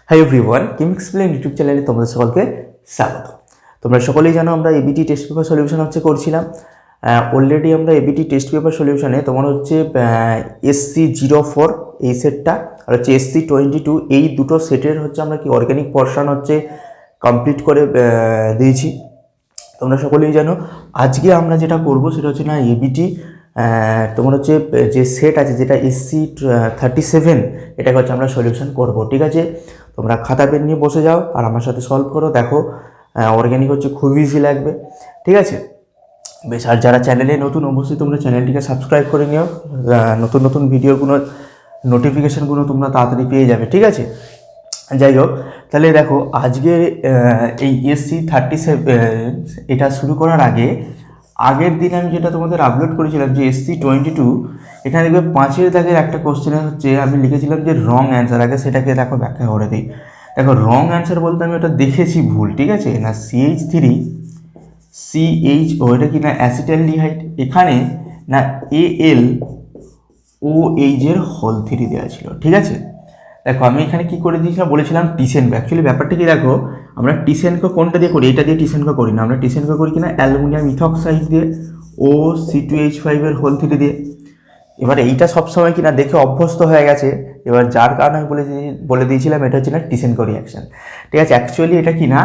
Hi everyone, কেম explain YouTube চ্যানেলে তোমাদের সকলকে স্বাগত। তোমরা সকলেই জানো আমরা এবিটি টেস্ট পেপার সলিউশন করছিলাম। অলরেডি আমরা এবিটি টেস্ট পেপার সলিউশনে তোমার হচ্ছে SC04 এই সেটটা আর হচ্ছে SC22 এই দুটো সেটের হচ্ছে আমরা কি অর্গানিক পোরশন কমপ্লিট করে দিয়েছি। তোমরা সকলেই জানো আজকে আমরা যেটা করব সেটা হচ্ছে না এবিটি তোমার হচ্ছে যে সেট আছে যেটা SC37 এটাকে হচ্ছে আমরা সলিউশন করব। ঠিক আছে, তোমরা খাতা পেন নিয়ে বসে যাও আর আমার সাথে সলভ করো। দেখো অর্গানিক হচ্ছে খুব ইজি লাগবে। ঠিক আছে বেশ, আর যারা চ্যানেলে নতুন অবশ্যই তোমরা চ্যানেলটিকে সাবস্ক্রাইব করে নিও, নতুন নতুন ভিডিওগুলোর নোটিফিকেশানগুলো তোমরা তাড়াতাড়ি পেয়ে যাবে। ঠিক আছে, যাই হোক তাহলে দেখো আজকে এই SC37 এটা শুরু করার আগের দিন আমি যেটা তোমাদের আপলোড করেছিলাম যে SC22 এখানে দেখবে 5-এর দাগের একটা কোশ্চেনে হচ্ছে আমি লিখেছিলাম যে রং অ্যান্সার। আগে সেটাকে দেখো ব্যাখ্যা করে দিই। দেখো রং অ্যান্সার বলতে আমি ওটা দেখেছি ভুল। ঠিক আছে, না CH3CHO এটা কি না অ্যাসিটালডিহাইড, এখানে না AlOH এর হোল 3 দেওয়া ছিল। ঠিক আছে, দেখো আমি এখানে কি করে দিয়েছিলাম বলেছিলাম টিসেনকো। অ্যাকচুয়ালি ব্যাপারটা কি দেখো আমরা টিসেনকো কোনটা দিয়ে করি, এটা দিয়ে টিসেনকো করি না, আমরা টিসেনকো করি কিনা অ্যালুমিনিয়াম ইথক্সাইড দিয়ে O C2H5 এর হোল 3 দিয়ে। এবার এইটা সবসময় কিনা দেখে অভ্যস্ত হয়ে গেছে, এবার যার কারণে আমি বলে দিয়েছিলাম এটা হচ্ছে না টিসেনকো রিয়াকশান। ঠিক আছে, অ্যাকচুয়ালি এটা কি না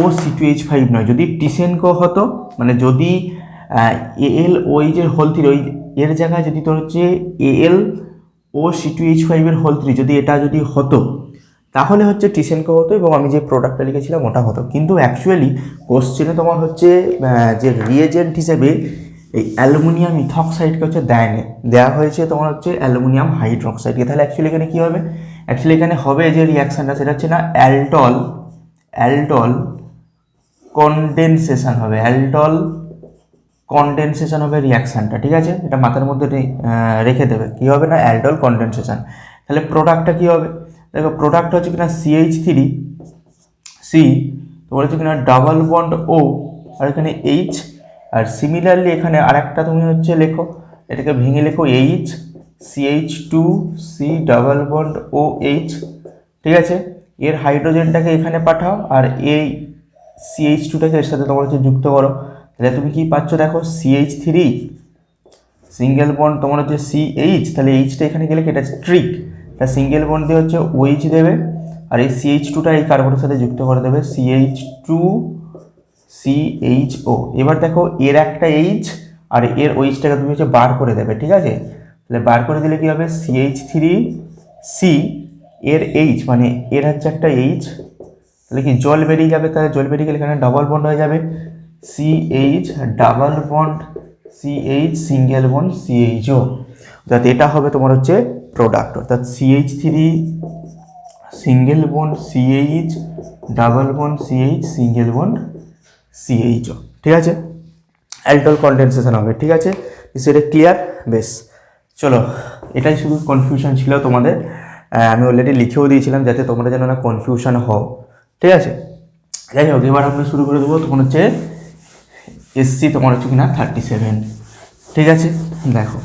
O C2H5 নয়। যদি টিসেনকো হতো মানে যদি AlOH এর হোল 3 ওই এর জায়গায় যদি তোর হচ্ছে AlOC2H5 এর হোল 3 যদি এটা যদি হতো তাহলে হচ্ছে টিসেনকো হতো এবং আমি যে প্রোডাক্টটা লিখেছিলাম ওটা হতো। কিন্তু অ্যাকচুয়ালি কোশ্চেনে তোমার হচ্ছে যে রিয়েজেন্ট হিসেবে এই অ্যালুমিনিয়াম ইথক্সাইডকে হচ্ছে দেয়নি, দেওয়া হয়েছে তোমার হচ্ছে অ্যালুমিনিয়াম হাইড্রক্সাইডকে। তাহলে অ্যাকচুয়ালি এখানে কী হবে, অ্যাকচুয়ালি এখানে হবে যে রিয়াকশানটা সেটা হচ্ছে না অ্যালডল কনডেনসেশন হবে, অ্যালডল কনডেনসেশন হবে রিয়াকশানটা। ঠিক আছে, এটা মাথার মধ্যে রেখে দেবে, কী হবে না অ্যালডল কনডেনসেশন। তাহলে প্রোডাক্টটা কী হবে, দেখো প্রোডাক্ট হচ্ছে কিনা CH3C তোমার হচ্ছে কিনা ডাবল বন্ড O আর এখানে H, আর সিমিলারলি এখানে আরেকটা তুমি হচ্ছে লেখো, এটাকে ভেঙে লেখো CH2C ডাবল বন্ড OH। ঠিক আছে, এর হাইড্রোজেনটাকে এখানে পাঠাও আর এই CH2টাকে এর সাথে তোমার হচ্ছে যুক্ত করো। তাহলে তুমি কি পাচ্ছ দেখো CH3 সিঙ্গেল বন্ড তোমার হচ্ছে CH, তাহলে এইচটা এখানে গেলে কি এটা স্ট্রিক, তা সিঙ্গেল বন্ড দিয়ে হচ্ছে OH দেবে আর এই CH2টা এই কার্বনের সাথে যুক্ত করে দেবে CH2CHO। এবার দেখো এর একটা H আর এর OH-টাকে তুমি হচ্ছে বার করে দেবে। ঠিক আছে, তাহলে বার করে দিলে কি হবে CH3C এর H মানে এর হচ্ছে একটা H, তাহলে কি জল বেরিয়ে যাবে, তাহলে জল বেরিয়ে গেলে এখানে ডাবল বন্ড হয়ে যাবে CH double bond CH single bond CHO। অর্থাৎ এটা হবে তোমার হচ্ছে প্রোডাক্ট, অর্থাৎ CH3 single bond CH double bond CH single bond CHO। ঠিক আছে, অ্যালডল কনডেনসেশন হবে। ঠিক আছে, সেটা ক্লিয়ার? বেশ, চলো এটাই শুধু কনফিউশন ছিল তোমাদের, আমি অলরেডি লিখেও দিয়েছিলাম যাতে তোমরা যেন না কনফিউশন হও। ঠিক আছে, যাই হোক এবার আমরা শুরু করে দেবো। তখন হচ্ছে SC তোমার হচ্ছে কিনা 37। ঠিক আছে, দেখো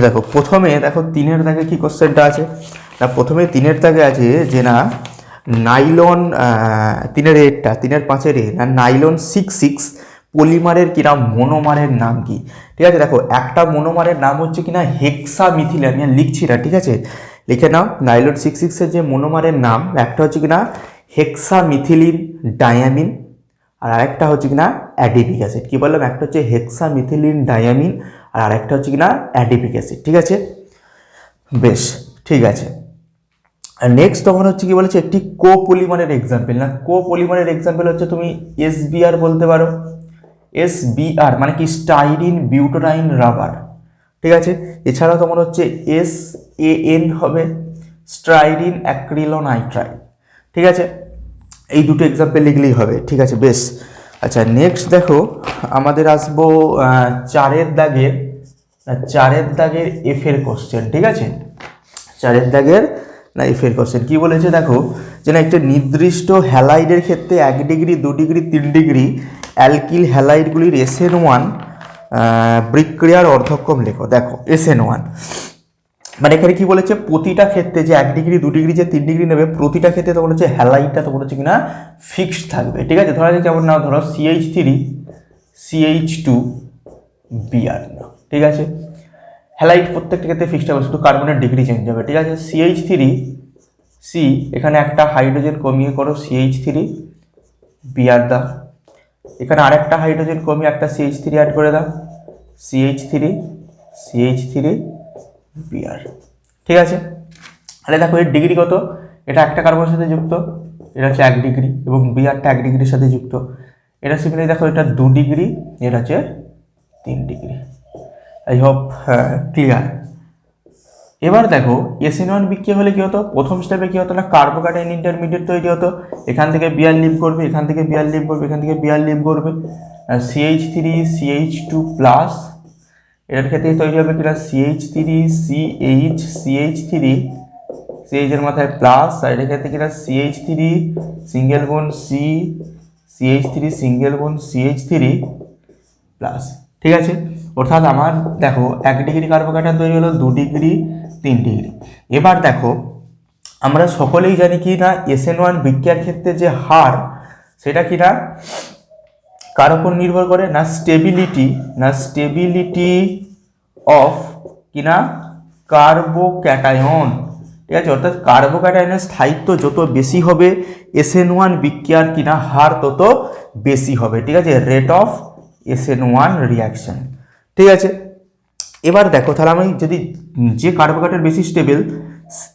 দেখো প্রথমে দেখো 3-এর দাগে কি কোশ্চেনটা আছে না, প্রথমে 3-এর দাগে আছে যে না নাইলন 3-এর এরটা 3-এর 5-এর না নাইলন 66 পলিমারের কিনা মনোমারের নাম কি। ঠিক আছে, দেখো একটা মনোমারের নাম হচ্ছে কিনা হেক্সামিথিল, আমি লিখছি না। ঠিক আছে, লিখে নাও নাইলন 66-এর যে মনোমারের নাম একটা হচ্ছে কিনা হেক্সামিথিলিন ডায়ামিন আর আরেকটা হচ্ছে কিনা অ্যাডিপিক অ্যাসিড। কী বললাম, একটা হচ্ছে হেক্সামিথিলিন ডায়ামিন আর আরেকটা হচ্ছে কিনা অ্যাডিপিক অ্যাসিড। ঠিক আছে, বেশ ঠিক আছে। আর নেক্সট তখন হচ্ছে কি বলেছে একটি কোপলিমারের এক্সাম্পল, না কোপলিমারের এক্সাম্পল হচ্ছে তুমি SBR বলতে পারো। SBR মানে কি স্টাইরিন বিউটারাইন রাবার। ঠিক আছে, এছাড়াও তোমার হচ্ছে SAN হবে স্টাইরিন অ্যাক্রিলোনাইট্রাইড। ঠিক আছে, এই দুটো এক্সাম্পল লিখলেই হবে। ঠিক আছে, বেশ। আচ্ছা নেক্সট দেখো আমাদের আসবো 4-এর দাগের F-এর কোশ্চেন। ঠিক আছে, 4-এর দাগের না এফের কোশ্চেন কী বলেছে দেখো, যে না একটা নির্দিষ্ট হ্যালাইডের ক্ষেত্রে 1 ডিগ্রি 2 ডিগ্রি 3 ডিগ্রি অ্যালকিল হ্যালাইডগুলির SN1 বিক্রিয়ার অর্ধক্রম লেখো। দেখো SN1 মানে এখানে কি বলেছে, প্রতিটা ক্ষেত্রে যে 1 ডিগ্রি 2 ডিগ্রি যে 3 ডিগ্রি নেবে, প্রতিটা ক্ষেত্রে তোমার হচ্ছে হ্যালাইডটা তোমার হচ্ছে কিনা ফিক্সড থাকবে। ঠিক আছে, ধরা যায় যেমন নাও, ধরো CH3 CH2 Br নাও। ঠিক আছে, হ্যালাইড প্রত্যেকটা ক্ষেত্রে ফিক্সড হবে, শুধু কার্বনের ডিগ্রি চেঞ্জ হবে। ঠিক আছে, CH3 C এখানে একটা হাইড্রোজেন কমিয়ে করো CH3 Br দাও, এখানে আরেকটা হাইড্রোজেন কমিয়ে একটা CH3 অ্যাড করে দাও CH3 Br। ঠিক আছে, তাহলে দেখো এর ডিগ্রি কত, এটা একটা কার্বনের সাথে যুক্ত, এটা হচ্ছে 1 ডিগ্রি, এবং Brটা 1 ডিগ্রির সাথে যুক্ত। এটা সিমিলারলি দেখো, এটা 2 ডিগ্রি, এটা হচ্ছে 3 ডিগ্রি। I hope clear. এবার দেখো SN1 বিক্রিয়া হলে কি হতো, প্রথম স্টেপে কি হতো না, কার্বোক্যাটায়ন ইন্টারমিডিয়েট তৈরি হতো, এখান থেকে Br লিভ করবে, এখান থেকে Br লিভ করবে, এখান থেকে Br লিভ করবে, CH3 CH2 প্লাস, এটার ক্ষেত্রে তৈরি হবে কিনা CH3 CH3 CH এর মাথায় প্লাস, আর এটার ক্ষেত্রে কিনা CH3 সিঙ্গেল বোন CH3 সিঙ্গেল বোন CH3 প্লাস। ঠিক আছে, অর্থাৎ আমার দেখো 1 ডিগ্রি কার্বোক্যাটায়ন তৈরি হলো, 2 ডিগ্রি 3 ডিগ্রি। এবার দেখো আমরা সকলেই জানি কি না, SN1 বিক্রিয়ার ক্ষেত্রে যে হার, সেটা কি না কার উপর নির্ভর করে না, স্টেবিলিটি অফ কিনা কার্বোক্যাটায়ন। ঠিক আছে, অর্থাৎ কার্বোক্যাটায়নের স্থায়িত্ব যত বেশি হবে, SN1 বিক্রিয়ার কিনা হার তত বেশি হবে। ঠিক আছে, রেট অফ SN1 রিয়াকশন। ঠিক আছে, এবার দেখো তাহলে আমি যদি যে কার্বোক্যাটায়ন বেশি স্টেবল,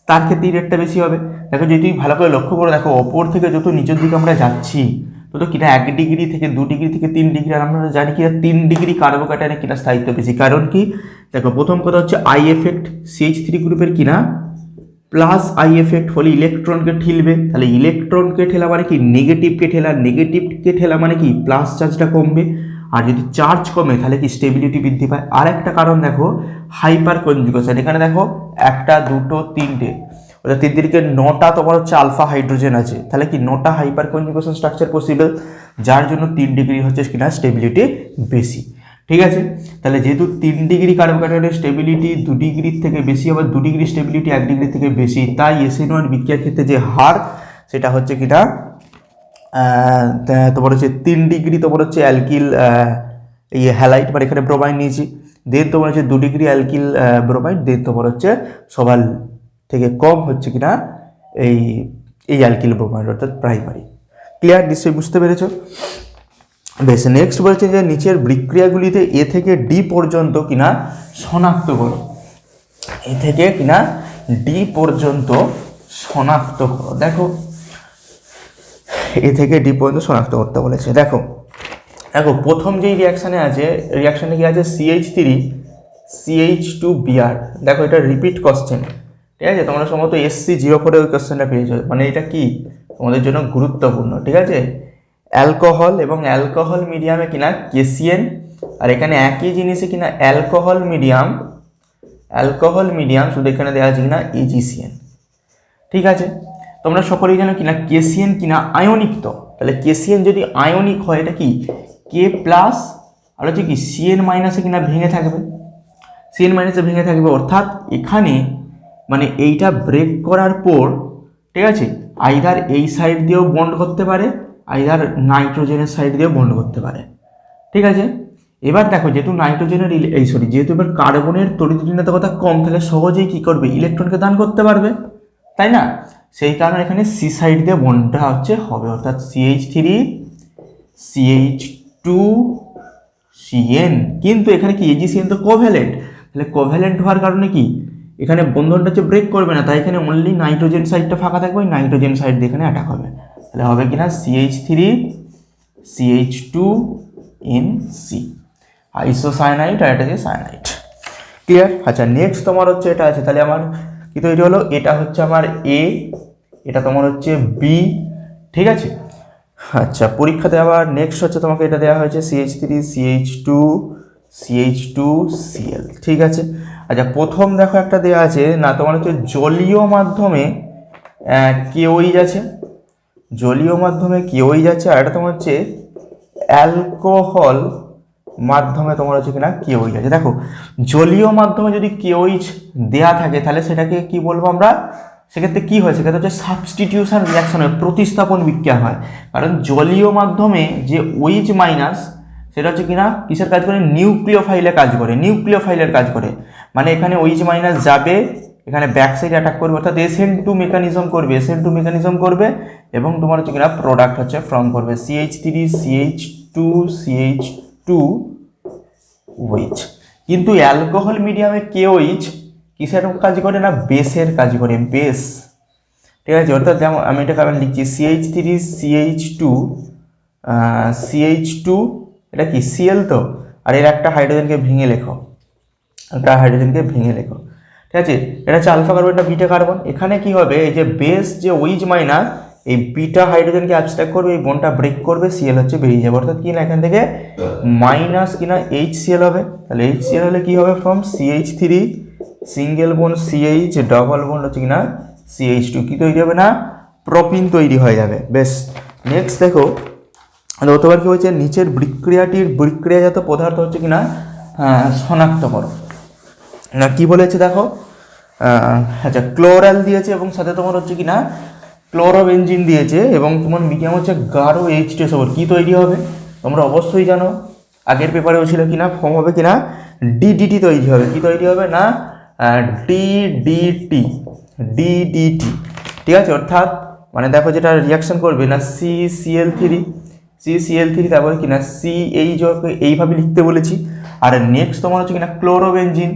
তার ক্ষেত্রে রেটটা বেশি হবে। দেখো যদি ভালো করে লক্ষ্য করে দেখো, ওপর থেকে যত নিচের দিকে আমরা যাচ্ছি, তত কিনা 1 ডিগ্রি থেকে 2 ডিগ্রি থেকে 3 ডিগ্রি, আর আমরা জানি কিনা 3 ডিগ্রি কার্বোক্যাটায়নের কিনা স্থায়িত্ব বেশি। কারণ কি, দেখো প্রথম কথা হচ্ছে আই এফেক্ট, CH3 গ্রুপের কিনা প্লাস আই এফেক্ট, ফলে ইলেকট্রনকে ঠেলবে, তাহলে ইলেকট্রনকে ঠেলা মানে কি, নেগেটিভকে ঠেলা মানে কি, প্লাস চার্জটা কমবে, আর যদি চার্জ কমে তাহলে কি স্টেবিলিটি বৃদ্ধি পায়। আর একটা কারণ দেখো, হাইপার কনজুগেশন, এখানে দেখো 1 2 3টে, ওটা 3 দিকে 9টা তোমার হচ্ছে আলফা হাইড্রোজেন আছে, তাহলে কি 9টা হাইপার কনজুগেশন স্ট্রাকচার পসিবল, যার জন্য 3 ডিগ্রি হচ্ছে কিনা স্টেবিলিটি বেশি। ঠিক আছে, তাহলে যেহেতু 3 ডিগ্রি কার্বোক্যাটায়নের স্টেবিলিটি 2 ডিগ্রির থেকে বেশি, আবার 2 ডিগ্রি স্টেবিলিটি 1 ডিগ্রি থেকে বেশি, তাই SN1 বিক্রিয়ার ক্ষেত্রে যে হার, সেটা হচ্ছে কিনা তোমার হচ্ছে 3 ডিগ্রি তোমার হচ্ছে অ্যালকিল এই হ্যালাইট, মানে এখানে ব্রোমাইন নিয়েছি, দেন তোমার হচ্ছে 2 ডিগ্রি অ্যালকিল ব্রোমাইন, দেন তোমার হচ্ছে সবার থেকে কম হচ্ছে কিনা এই অ্যালকিল ব্রোমাইড, অর্থাৎ প্রাইমারি। ক্লিয়ার, নিশ্চয়ই বুঝতে পেরেছ। বেশ, নেক্সট বলছে যে নিচের বিক্রিয়াগুলিতে এ থেকে ডি পর্যন্ত কিনা শনাক্ত করো, এ থেকে কিনা ডি পর্যন্ত শনাক্ত করো। দেখো এ থেকে ডি পর্যন্ত শনাক্ত করতে বলেছে। দেখো প্রথম যেই রিয়াকশানে কি আছে, CH3 CH2 Br। দেখো এটা রিপিট কোশ্চেন, ঠিক আছে, তোমরা সম্ভবত SC04 ওই কোশ্চেনটা পেয়েছো, মানে এটা কি তোমাদের জন্য গুরুত্বপূর্ণ। ঠিক আছে, অ্যালকোহল এবং অ্যালকোহল মিডিয়ামে কিনা KCN, আর এখানে একই জিনিসে কিনা অ্যালকোহল মিডিয়াম শুধু এখানে দেওয়া আছে কিনা AgCN। ঠিক আছে, তোমরা সকলেই জানো কিনা KCN কিনা আয়নিক, তো তাহলে KCN যদি আয়নিক হয়, এটা কি K প্লাস, আর হচ্ছে কি CN মাইনাসে কিনা ভেঙে থাকবে, অর্থাৎ এখানে মানে এইটা ব্রেক করার পর, ঠিক আছে, আইদার এই সাইড দিয়েও বন্ড করতে পারে, আইদার নাইট্রোজেনের সাইড দিয়েও বন্ড করতে পারে। ঠিক আছে, এবার দেখো যেহেতু নাইট্রোজেনের যেহেতু এবার কার্বনের তড়িৎ-ঋণাত্মকতা কম, তাহলে সহজেই কি করবে, ইলেকট্রনকে দান করতে পারবে, তাই না? সেই কারণে এখানে সি সাইড দিয়ে বন্ডটা হবে, অর্থাৎ CH3 CH2 CN, কিন্তু এখানে কি AgCN তো কোভ্যালেন্ট, তাহলে কোভ্যালেন্ট হওয়ার কারণে কি এখানে বন্ধনটা ব্রেক করবে না, তাই এখানে অনলি নাইট্রোজেন সাইডটা ফাঁকা থাকবে, ওই নাইট্রোজেন সাইড দিয়ে এখানে অ্যাটাক হবে, তাহলে হবে কিনা CH3 CH2 NC, আইসোসায়ানাইড, আর এটা হচ্ছে সায়ানাইড। ক্লিয়ার? আচ্ছা, নেক্সট তোমার হচ্ছে এটা আছে, তাহলে আমার কি তৈরি হলো, এটা হচ্ছে আমার A, এটা তোমার হচ্ছে B। ঠিক আছে, আচ্ছা পরীক্ষাতে আবার নেক্সট হচ্ছে তোমাকে এটা দেওয়া হয়েছে CH3 CH2 Cl। ঠিক আছে, আচ্ছা প্রথম দেখো একটা দেওয়া আছে না, তোমার হচ্ছে জলীয় মাধ্যমে কেওইচ আছে, জলীয় মাধ্যমে কেওইচ আছে, আর এটা তোমার হচ্ছে অ্যালকোহল মাধ্যমে তোমার হচ্ছে কিনা কেওইচ আছে। দেখো জলীয় মাধ্যমে যদি কেওইচ দেয়া থাকে তাহলে সেটাকে কি বলবো আমরা, সেক্ষেত্রে কি হয়, সেক্ষেত্রে হচ্ছে সাবস্টিটিউশন রিয়াকশন হয়, প্রতিস্থাপন বিক্রিয়া হয়। কারণ জলীয় মাধ্যমে যে ওইচ মাইনাস সেটা হচ্ছে কিনা কিসের কাজ করে, নিউক্লিওফাইলে কাজ করে, নিউক্লিওফাইলের কাজ করে। মানে এখানে ওইচ মাইনাস যাবে, এখানে ব্যাক সাইড অ্যাটাক করবে, অর্থাৎ SN2 মেকানিজম করবে, SN2 মেকানিজম করবে এবং তোমার হচ্ছে কিনা প্রোডাক্ট হচ্ছে ফর্ম করবে CH3 CH2 CH2 ওইচ। কিন্তু অ্যালকোহল মিডিয়ামে কেওইচ কিসের কাজ করে না, বেসের কাজ করে, বেস। ঠিক আছে, অর্থাৎ যেমন আমি এটাকে আবার লিখছি CH3 CH2 CH2, এটা কি Cl তো, আর এর একটা হাইড্রোজেনকে ভেঙে লেখো, একটা হাইড্রোজেনকে ভেঙে লেখো। ঠিক আছে, এটা হচ্ছে আলফা কার্বন, এটা বিটা কার্বন। এখানে কি হবে, এই যে বেস যে ওইচ মাইনাস এই বিটা হাইড্রোজেনকে অ্যাবস্ট্রাক্ট করবে, এই বন্ডটা ব্রেক করবে, Cl হচ্ছে বেরিয়ে যাবে, অর্থাৎ কি না এখান থেকে মাইনাস কিনা HCl হবে। তাহলে HCl হলে কি হবে, from CH3 single bond CH double bond হচ্ছে কিনা CH2, কি তৈরি হবে না, প্রোপিন তৈরি হয়ে যাবে। বেশ, নেক্সট দেখো অতবার কি হচ্ছে, নিচের বিক্রিয়াজাত পদার্থ হচ্ছে কিনা শনাক্ত করো না, কি বলেছে দেখো, আচ্ছা ক্লোরাল দিয়েছে এবং সাথে তোমার হচ্ছে কিনা ক্লোরোবেনজিন দিয়েছে এবং তোমার মিডিয়াম হচ্ছে গাঢ় H2SO4, কি তৈরি হবে তোমরা অবশ্যই জানো, আগের পেপারেও ছিল কিনা, ফর্ম হবে কিনা DDT তৈরি হবে, কি তৈরি হবে না DDT, ঠিক আছে। অর্থাৎ মানে দেখো যেটা রিয়াকশন করবে না CCl3 তারপরে কিনা CH, এইভাবে লিখতে বলেছি। আর নেক্সট তোমার হচ্ছে কিনা ক্লোরোবেনজিন,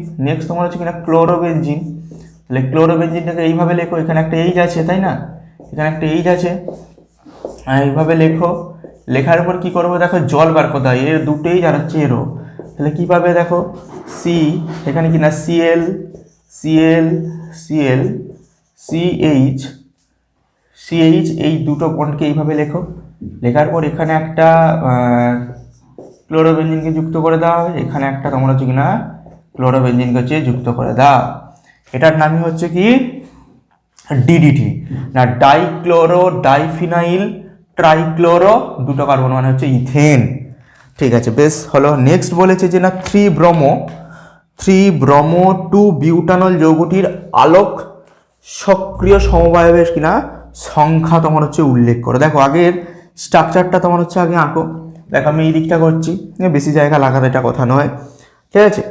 তাহলে ক্লোরোবেনজিনটাকে এইভাবে লেখো, এখানে একটা এইচ আছে তাই না, এখানে একটা এইচ আছে, এইভাবে লেখো। লেখার পর কি করবো দেখো, জল বার করতে হয়, এর দুটোই আর হচ্ছে এরও, তাহলে কি পাবে দেখো সি, এখানে কিনা Cl CH, এই দুটো বন্ডকে এইভাবে লেখো। লেখার পর এখানে একটা ক্লোরোবেনজিনকে যুক্ত করে দাও, এখানে একটা তোমরা হচ্ছে কিনা ক্লোরোবেনজিনকে হচ্ছে যুক্ত করে দাও, এটার নামই হচ্ছে কি DDT না, ডাইক্লোরো ডাইফিনাইল ট্রাইক্লোরো দুটো কার্বন মানে হচ্ছে ইথেন। ঠিক আছে, বেশ হলো। নেক্সট বলেছে যে না 3 ব্রোমো 2 বিউটানল যৌগটির আলোক সক্রিয় সমবায়বের কিনা সংখ্যা তোমার হচ্ছে উল্লেখ করো। দেখো আগের স্ট্রাকচারটা তোমার হচ্ছে আগে আঁকো, দেখো আমি এই দিকটা করছি, বেশি জায়গা লাগাতে এটা কথা নয়। ঠিক আছে,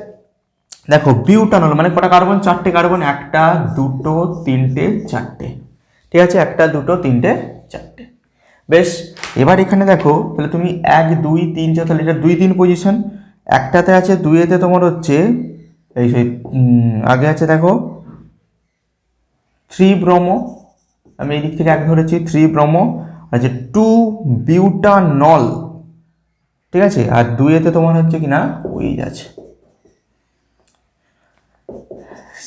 দেখো বিউটানল মানে কটা কার্বন, 4টে কার্বন, 1 2 3 4টে। ঠিক আছে, 1 2 3 4টে। বেশ, এবার এখানে দেখো তাহলে তুমি 1 2 3 4, তাহলে এটা 2 3 পজিশন, একটাতে আছে, 2এতে তোমার হচ্ছে এই আগে আছে দেখো 3 ব্রোমো, আমি এই দিক থেকে 1 ধরেছি, 3 ব্রোমো আছে 2 বিউটানল। ঠিক আছে, আর 2এতে তোমার হচ্ছে কিনা ওই আছে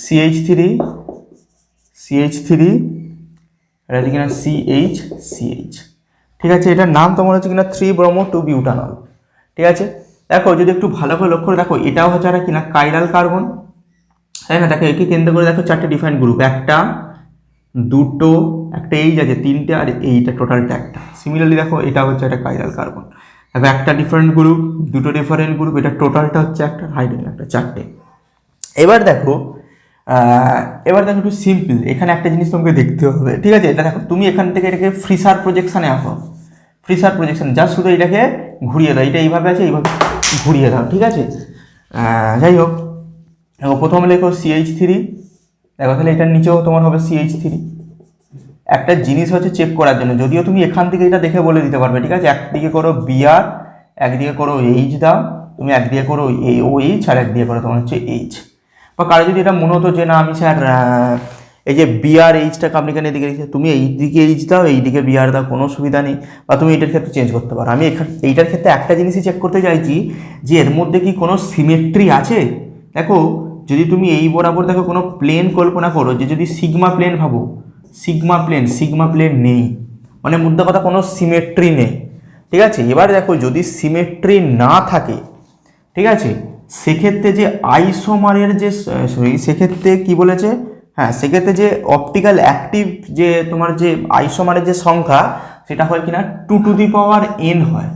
CH3 এটা হচ্ছে কিনা CH। ঠিক আছে, এটার নাম তোমার হচ্ছে কিনা 3 ব্রোমো 2 বিউটানল। ঠিক আছে, দেখো যদি একটু ভালো করে লক্ষ্য করে দেখো, এটাও হচ্ছে আর কিনা কাইরাল কার্বন, তাই না। দেখো একে কেন্দ্র করে দেখো 4টে ডিফারেন্ট গ্রুপ, 1 2 একটা এইচ আছে 3টে, আর এইটা টোটালটা একটা। সিমিলারলি দেখো এটা হচ্ছে একটা কাইরাল কার্বন, দেখো একটা ডিফারেন্ট গ্রুপ, দুটো ডিফারেন্ট গ্রুপ, এটা টোটালটা হচ্ছে একটা, হাইড্রোজেন একটা, 4টে। এবার দেখো একটু সিম্পল, এখানে একটা জিনিস তোমাকে দেখতে হবে। ঠিক আছে, এটা দেখো তুমি এখান থেকে এটাকে ফ্রিসার প্রজেকশানে আঁকো, জাস্ট শুধু এটাকে ঘুরিয়ে দাও, এটা এইভাবে আছে, এইভাবে ঘুরিয়ে দাও। ঠিক আছে, যাই হোক দেখো প্রথমে লেখো CH3, দেখো তাহলে এটার নিচেও তোমার হবে CH3। একটা জিনিস হচ্ছে চেক করার জন্য, যদিও তুমি এখান থেকে এটা দেখে বলে দিতে পারবে। ঠিক আছে, একদিকে করো Br, একদিকে করো H দাও, তুমি একদিকে করো OH আর একদিকে করো তোমার হচ্ছে H। বা কারো যদি এটা মনে হতো যে না আমি স্যার এই যে Br Hটাকে আপনি এখানে এদিকে তুমি এই দিকে H দাও, এই দিকে Br দাও, কোনো অসুবিধা নেই, বা তুমি এটার ক্ষেত্রে চেঞ্জ করতে পারো। আমি এইটার ক্ষেত্রে একটা জিনিসই চেক করতে চাইছি যে এর মধ্যে কি কোনো সিমেট্রি আছে। দেখো যদি তুমি এই বরাবর দেখো কোনো প্লেন কল্পনা করো, যে যদি সিগমা প্লেন ভাবো, সিগমা প্লেন নেই, মানে মুদ্রা কথা কোনো সিমেট্রি নেই। ঠিক আছে, এবার দেখো যদি সিমেট্রি না থাকে, ঠিক আছে, সেক্ষেত্রে যে আইসোমারের যে সেক্ষেত্রে কি বলেছে হ্যাঁ, সেক্ষেত্রে যে অপটিক্যাল অ্যাক্টিভ যে তোমার যে আইসোমারের যে সংখ্যা সেটা হয় কিনা 2n হয়।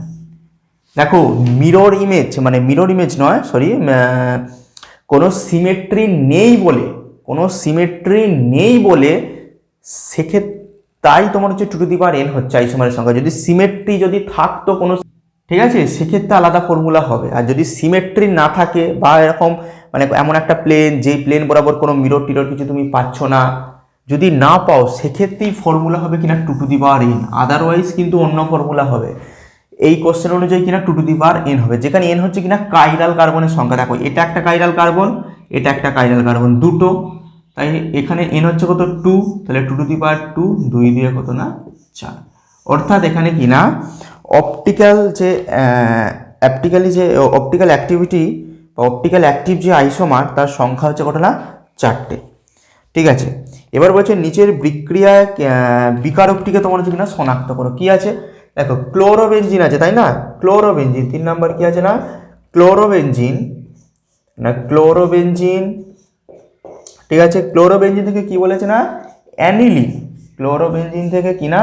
দেখো মিরর ইমেজ, মানে মিরর ইমেজ নয়, সরি, কোনো সিমেট্রি নেই বলে, কোনো সিমেট্রি নেই বলে সেক্ষেত্রে তাই তোমার হচ্ছে 2n হচ্ছে আইসোমারের সংখ্যা। যদি সিমেট্রি যদি থাকতো কোনো, ঠিক আছে, সেক্ষেত্রে আলাদা ফর্মুলা হবে। আর যদি সিমেট্রি না থাকে বা এরকম মানে এমন একটা প্লেন, যেই প্লেন বরাবর কোনো মিরর টিরর কিছু তুমি পাচ্ছ না, যদি না পাও সেক্ষেত্রেই ফর্মুলা হবে কিনা 2n, আদারওয়াইজ কিন্তু অন্য ফর্মুলা হবে। এই কোশ্চেন অনুযায়ী কিনা 2n হবে, যেখানে n হচ্ছে কিনা কাইরাল কার্বনের সংখ্যা। দেখো এটা একটা কাইরাল কার্বন, এটা একটা কাইরাল কার্বন, দুটো, তাই এখানে n হচ্ছে কত 2, তাহলে 2 2 দিয়ে কত না 4। অর্থাৎ এখানে কিনা অপটিক্যাল যে অপটিক্যাল অ্যাক্টিভিটি বা অপটিক্যাল অ্যাক্টিভ যে আইসোমার তার সংখ্যা হচ্ছে কত না 4টে। ঠিক আছে, এবার বলছে নিচের বিক্রিয়ায় বিকারকটিকে তোমার হচ্ছে কিনা শনাক্ত করো। কি আছে দেখো, ক্লোরোবেনজিন আছে তাই না, ক্লোরোবেনজিন 3 নাম্বার কি আছে না ক্লোরোবেনজিন, ক্লোরোবেনজিন। ঠিক আছে, ক্লোরোবেনজিন থেকে কি বলেছে না অ্যানিলিন, ক্লোরোবেনজিন থেকে কি না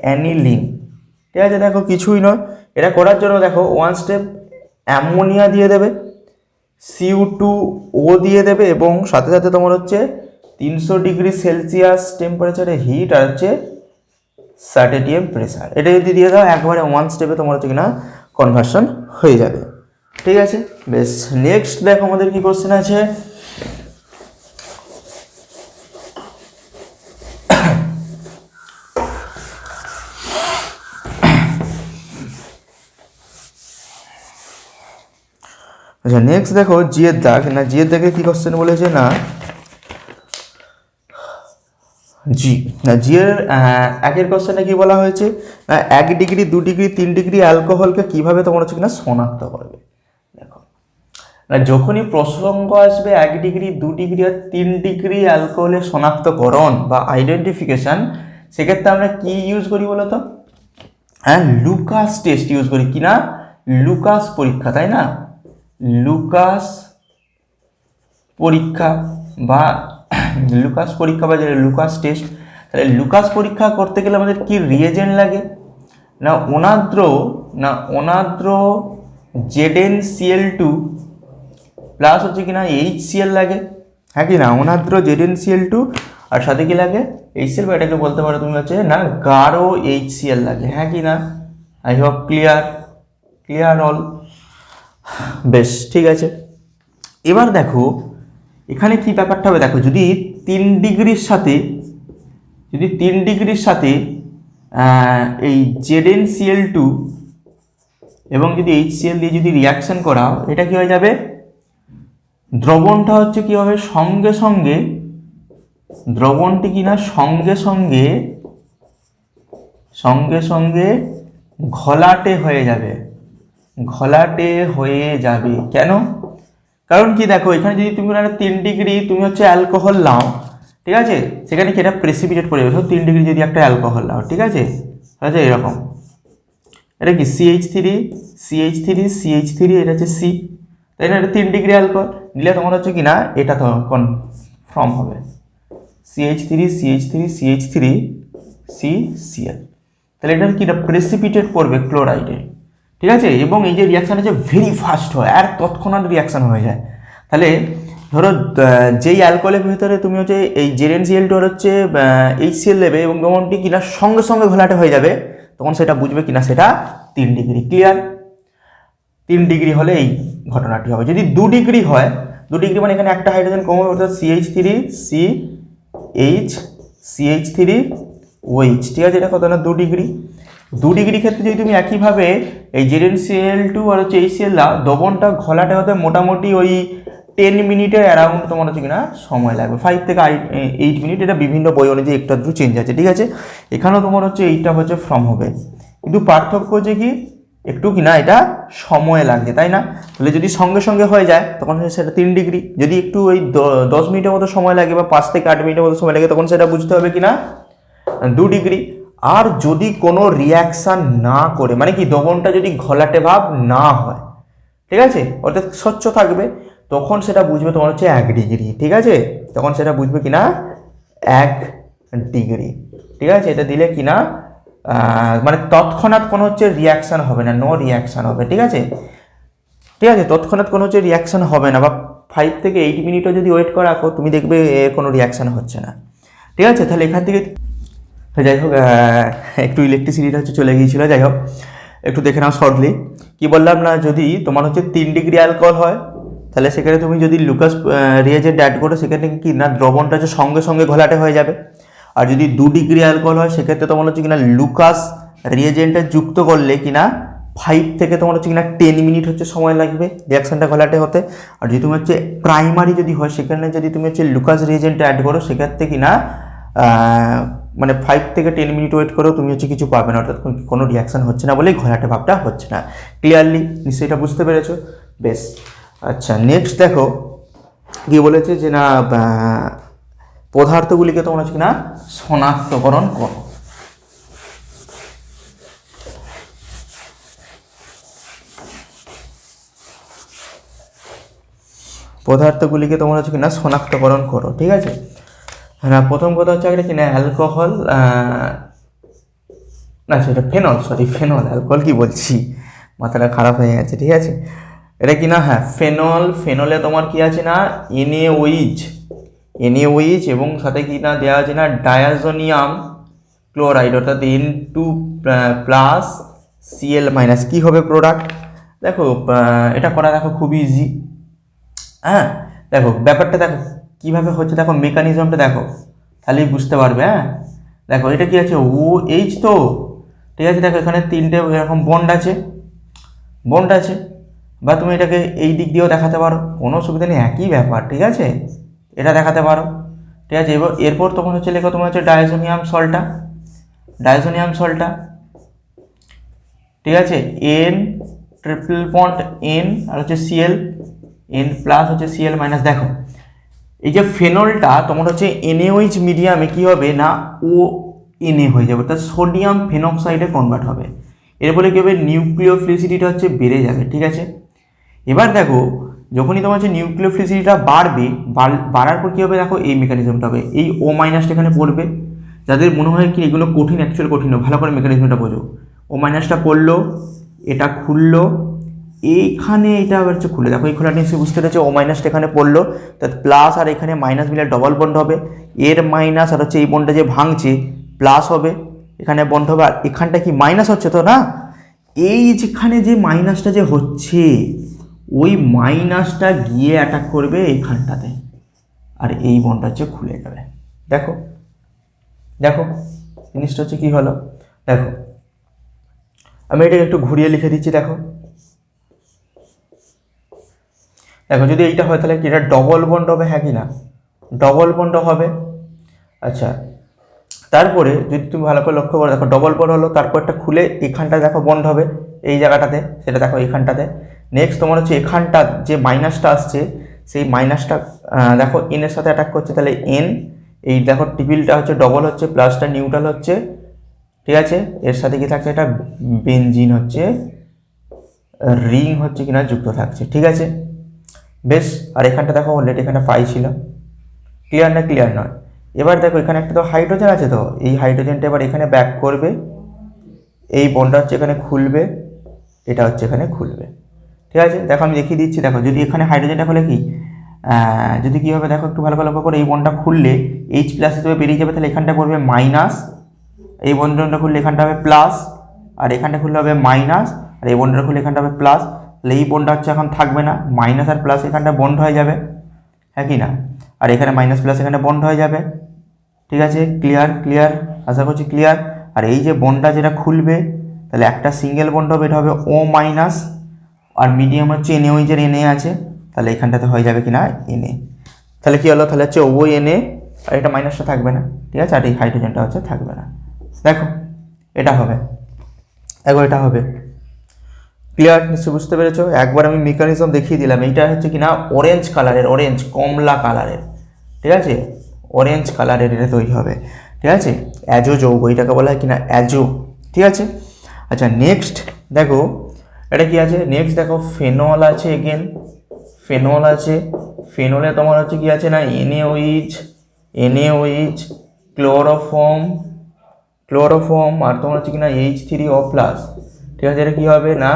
অ্যানিলিন। ঠিক আছে, দেখো কিছুই নয়, এটা করার জন্য দেখো 1 স্টেপ অ্যামোনিয়া দিয়ে দেবে, CO2O দিয়ে দেবে, এবং সাথে সাথে তোমার হচ্ছে 300 ডিগ্রি সেলসিয়াস টেম্পারেচারে হিট আর হচ্ছে 60 atm প্রেসার। এটা যদি দিয়ে দাও একবারে 1 স্টেপে তোমার হচ্ছে কিনা কনভার্সন হয়ে যাবে। ঠিক আছে, বেশ। নেক্সট দেখো আমাদের কি কোশ্চেন আছে, আচ্ছা নেক্সট দেখো জিয়ের দাগ, না জিয়ের দাগে কি কোশ্চেন বলেছে না জিয়ের একের কোশ্চেনে কি বলা হয়েছে না 1 ডিগ্রি 2 ডিগ্রি 3 ডিগ্রি অ্যালকোহলকে কিভাবে তোমার হচ্ছে কিনা শনাক্ত করবে। দেখো না যখনই প্রসঙ্গ আসবে 1 ডিগ্রি 2 ডিগ্রি আর 3 ডিগ্রি অ্যালকোহলের শনাক্তকরণ বা আইডেন্টিফিকেশন, সেক্ষেত্রে আমরা কি ইউজ করি বলো তো, হ্যাঁ লুকাস টেস্ট ইউজ করি। কিনা লুকাস পরীক্ষা, তাই না, লুকাস পরীক্ষা বা লুকাস পরীক্ষা বা লুকাস টেস্ট। তাহলে লুকাস পরীক্ষা করতে গেলে আমাদের কি রিয়েজেন্ট লাগে না অনাদ্র ZnCl2 প্লাস হচ্ছে কিনা HCl লাগে। হ্যাঁ কি না, অনাদ্র ZnCl2 আর সাথে কি লাগে HCl, বা এটাকে বলতে পারো তুমি হচ্ছে না গাঢ় HCl লাগে। হ্যাঁ কি না, আই হোপ ক্লিয়ার অল। বেশ ঠিক আছে, এবার দেখো এখানে কি ব্যাপারটা হবে। দেখো যদি 3 ডিগ্রির সাথে এই ZnCl2 এবং যদি HCl দিয়ে যদি রিয়াকশন করাও, এটা কি হয়ে যাবে, দ্রবণটা হচ্ছে কি হবে সঙ্গে সঙ্গে, দ্রবণটি কিনা সঙ্গে সঙ্গে ঘোলাটে হয়ে যাবে, কেন, কারণ কি দেখো এখানে যদি তুমি 3 ডিগ্রি তুমি হচ্ছে অ্যালকোহল নাও, ঠিক আছে, সেখানে কি এটা প্রেসিপিটেট করে যাবে। 3 ডিগ্রি যদি একটা অ্যালকোহল নাও, ঠিক আছে, আচ্ছা এরকম, এটা কি CH3 এটা হচ্ছে C, তাই না, এটা 3 ডিগ্রি অ্যালকোহল নিলে তোমার হচ্ছে কি না এটা তো কনফার্ম হবে CH3CCl, তাহলে এটা কি প্রেসিপিটেট করবে ক্লোরাইডে। ঠিক আছে, এবং এই যে রিয়াকশান হচ্ছে ভেরি ফাস্ট হয় আর তৎক্ষণাৎ রিয়াকশান হয়ে যায়। তাহলে ধরো যেই অ্যালকোহলের ভিতরে তুমি হচ্ছে এই ZnCl2 হচ্ছে HCl নেবে এবং দ্রবণটি কিনা সঙ্গে সঙ্গে ঘোলাটে হয়ে যাবে, তখন সেটা বুঝবে কিনা সেটা 3 ডিগ্রি। ক্লিয়ার, 3 ডিগ্রি হলে এই ঘটনাটি হবে। যদি 2 ডিগ্রি হয়, 2 ডিগ্রি মানে এখানে একটা হাইড্রোজেন কমে, অর্থাৎ CH3OH, ঠিক আছে, এটা কত না 2 ডিগ্রি। 2 ডিগ্রি ক্ষেত্রে যদি তুমি একইভাবে এই ZnCl2 আর হচ্ছে HCl দাও, দ্রবণটা ঘোলাটে হতে মোটামুটি ওই 10 মিনিটের অ্যারাউন্ড তোমার হচ্ছে কিনা সময় লাগবে, 5 থেকে 8 মিনিট। এটা বিভিন্ন বই অনুযায়ী একটু আধটু চেঞ্জ আছে। ঠিক আছে, এখানেও তোমার হচ্ছে এইটা হচ্ছে ফর্ম হবে, কিন্তু পার্থক্য হচ্ছে কি একটু কিনা এটা সময় লাগছে, তাই না। তাহলে যদি সঙ্গে সঙ্গে হয়ে যায় তখন সেটা 3 ডিগ্রি, যদি একটু ওই 10 মিনিটের মতো সময় লাগে বা 5 থেকে 8 মিনিটের মতো সময় লাগে, তখন সেটা বুঝতে হবে কিনা 2 ডিগ্রি। আর যদি কোনো রিয়াকশান না করে, মানে কি দ্রবণটা যদি ঘোলাটে ভাব না হয়, ঠিক আছে, অর্থাৎ স্বচ্ছ থাকবে, তখন সেটা বুঝবে তোমার হচ্ছে 1 ডিগ্রি, ঠিক আছে? তখন সেটা বুঝবে কিনা 1 ডিগ্রি, ঠিক আছে? এটা দিলে কিনা মানে তৎক্ষণাৎ কোনো হচ্ছে রিয়াকশান হবে না, নো রিয়াকশান হবে, ঠিক আছে? ঠিক আছে, তৎক্ষণাৎ কোনো হচ্ছে রিয়াকশান হবে না, বা 5 থেকে 8 মিনিটও যদি ওয়েট করে রাখো তুমি দেখবে কোনো রিয়াকশান হচ্ছে না, ঠিক আছে? তাহলে এখান থেকে যাই হোক একটু ইলেকট্রিসিটিটা হচ্ছে চলে গিয়েছিলো, যাই হোক একটু দেখে নাও শর্টলি। কি বললাম না, যদি তোমার হচ্ছে 3 ডিগ্রি অ্যালকোহল হয় তাহলে সেখানে তুমি যদি লুকাস রিয়েজেন্ট অ্যাড করো সেখানে কি না দ্রবণটা হচ্ছে সঙ্গে সঙ্গে ঘোলাটে হয়ে যাবে। আর যদি 2 ডিগ্রি অ্যালকোহল হয় সেক্ষেত্রে তোমার হচ্ছে কিনা লুকাস রিয়েজেন্টটা যুক্ত করলে কিনা 5 থেকে তোমার হচ্ছে কিনা 10 মিনিট হচ্ছে সময় লাগবে রিয়াকশানটা ঘোলাটে হতে। আর যদি তুমি হচ্ছে প্রাইমারি যদি হয় সেখানে যদি তুমি হচ্ছে লুকাস রিয়েজেন্ট অ্যাড করো সেক্ষেত্রে কিনা মানে 5 থেকে 10 মিনিট ওয়েট করেও তুমি হচ্ছে কিছু পাবে না, অর্থাৎ কোনো রিয়াকশান হচ্ছে না বলেই ঘোলাটে ভাবটা হচ্ছে না। ক্লিয়ারলি নিশ্চয়ই এটা বুঝতে পেরেছো? বেশ, আচ্ছা নেক্সট দেখো কি বলেছে যে না পদার্থগুলিকে তোমরা হচ্ছে কিনা শনাক্তকরণ করো। পদার্থগুলিকে তোমরা হচ্ছে কিনা শনাক্তকরণ করো, ঠিক আছে? হ্যাঁ, প্রথম কথা হচ্ছে একটা কিনা অ্যালকোহল, না সেটা ফেনল, সরি ফেনল, অ্যালকোহল কি বলছি, মাথাটা খারাপ হয়ে গেছে, ঠিক আছে? এটা কি না, হ্যাঁ ফেনল, ফেনলে তোমার কি আছে না NaOH এবং সাথে কি না দেওয়া আছে না ডায়াজোনিয়াম ক্লোরাইড, অর্থাৎ N2+Cl- কি হবে প্রোডাক্ট? দেখো এটা করা দেখো খুব ইজি। হ্যাঁ দেখো ব্যাপারটা দেখো কীভাবে হচ্ছে, দেখো মেকানিজমটা দেখো তাহলেই বুঝতে পারবে। হ্যাঁ দেখো এটা কি আছে, OH তো, ঠিক আছে? দেখো এখানে 3টে এরকম বন্ড আছে, বা তুমি এটাকে এই দিক দিয়েও দেখাতে পারো, কোনো অসুবিধা নেই, একই ব্যাপার, ঠিক আছে? এটা দেখাতে পারো, ঠিক আছে? এরপর তোমার হচ্ছে লেখো তোমার হচ্ছে ডায়াজোনিয়াম সল্টটা, ঠিক আছে? N ট্রিপল বন্ড N আর হচ্ছে Cl, N প্লাস হচ্ছে Cl মাইনাস। দেখো এই যে ফেনলটা তোমার হচ্ছে NaOH মিডিয়ামে কি হবে না ONa হয়ে যাবে, অর্থাৎ সোডিয়াম ফেনক্সাইডে কনভার্ট হবে। এর ফলে কী হবে, নিউক্লিওফিলিসিটিটা হচ্ছে বেড়ে যাবে, ঠিক আছে? এবার দেখো যখনই তোমার হচ্ছে নিউক্লিওফিলিসিটিটা বাড়ার পর কী হবে, দেখো এই মেকানিজমটা হবে, এই O- এখানে পড়বে। যাদের মনে হয় কি এগুলো কঠিন, অ্যাকচুয়াল কঠিন, ভালো করে মেকানিজমটা বোঝো। O- পড়লো, এটা খুললো, এইখানে এটা আবার হচ্ছে খুলে, দেখো এই খোলাটা নিশ্চয়ই বুঝতে পেরেছো। O- এখানে পড়লো, তার প্লাস আর এখানে মাইনাস মিলে ডবল বন্ড হবে, এর মাইনাস আর হচ্ছে এই বন্ডটা যে ভাঙছে প্লাস হবে, এখানে বন্ড হবে, আর এখানটা কি মাইনাস হচ্ছে তো না, এই যেখানে যে মাইনাসটা যে হচ্ছে ওই মাইনাসটা গিয়ে অ্যাটাক করবে এইখানটাতে, আর এই বন্ডটা হচ্ছে খুলে যাবে। দেখো দেখো জিনিসটা হচ্ছে কি হলো, দেখো আমি এটাকে একটু ঘুরিয়ে লিখে দিচ্ছি। দেখো যদি এইটা হয় তাহলে কি এটা ডবল বন্ড হবে, হ্যাঁ কি না ডবল বন্ড হবে। আচ্ছা তারপরে যদি তুমি ভালো করে লক্ষ্য করো, দেখো ডবল বন্ড হলো, তারপরটা খুলে এখানটা দেখো বন্ড হবে এই জায়গাটাতে, সেটা দেখো এখানটাতে। নেক্সট তোমার হচ্ছে এখানটা যে মাইনাসটা আসছে সেই মাইনাসটা দেখো এন এর সাথে অ্যাটাক করছে, তাহলে এন, এই দেখো ট্রিপলটা হচ্ছে ডবল হচ্ছে, প্লাসটা নিউট্রাল হচ্ছে, ঠিক আছে? এর সাথে কি থাকছে, এটা বেনজিন হচ্ছে রিং হচ্ছে কিনা যুক্ত থাকছে, ঠিক আছে? বেশ, আর এখানটা দেখো অলরেডি এখানে পাই ছিল, ক্লিয়ার না ক্লিয়ার নয়? এবার দেখো এখানে একটা তো হাইড্রোজেন আছে, তো এই হাইড্রোজেনটা এবার এখানে ব্যাক করবে, এই বন্ডটা হচ্ছে এখানে খুলবে, এটা হচ্ছে এখানে খুলবে, ঠিক আছে? দেখো আমি দেখিয়ে দিচ্ছি। দেখো যদি এখানে হাইড্রোজেনটা খুলে কি যদি কী হবে, দেখো একটু ভালো করে লক্ষ্য করে, এই বন্ডটা খুললে H প্লাস হিসেবে বেরিয়ে যাবে, তাহলে এখানটা পড়বে মাইনাস, এই বন্ডটা খুললে এখানটা হবে প্লাস, আর এখানটা খুললে হবে মাইনাস, আর এই বন্ডটা খুললে এখানটা হবে প্লাস, তাহলে এই বন্ডটা হচ্ছে এখন থাকবে না, মাইনাস আর প্লাস এখানটা বন্ড হয়ে যাবে, হ্যাঁ কি না? আর এখানে মাইনাস প্লাস এখানে বন্ড হয়ে যাবে, ঠিক আছে? ক্লিয়ার আশা করছি ক্লিয়ার। আর এই যে বন্ডটা যেটা খুলবে তাহলে একটা সিঙ্গেল বন্ড হবে, এটা হবে O-, আর মিডিয়াম হচ্ছে NaOH এর Na আছে, তাহলে এখানটাতে হয়ে যাবে কিনা Na, তাহলে কি হলো, তাহলে হচ্ছে ONa, আর এটা মাইনাসটা থাকবে না, ঠিক আছে? আর এই হাইড্রোজেনটা হচ্ছে থাকবে না। দেখো এটা হবে, এটা হবে, ক্লিয়ার নিশ্চয়ই বুঝতে পেরেছো? একবার আমি মেকানিজম দেখিয়ে দিলাম। এইটা হচ্ছে কিনা অরেঞ্জ কালারের, কমলা কালারের, ঠিক আছে? অরেঞ্জ কালারের এটা তৈরি হবে, ঠিক আছে? অ্যাজো যৌগ, এটাকে বলা হয় কিনা অ্যাজো, ঠিক আছে? আচ্ছা নেক্সট দেখো এটা কি আছে, নেক্সট দেখো ফেনল আছে, ফেনল আছে, ফেনলে তোমার হচ্ছে কি আছে না NaOH, ক্লোরোফর্ম আর তোমার হচ্ছে কি না H3O+, ঠিক আছে। এটা কি হবে না,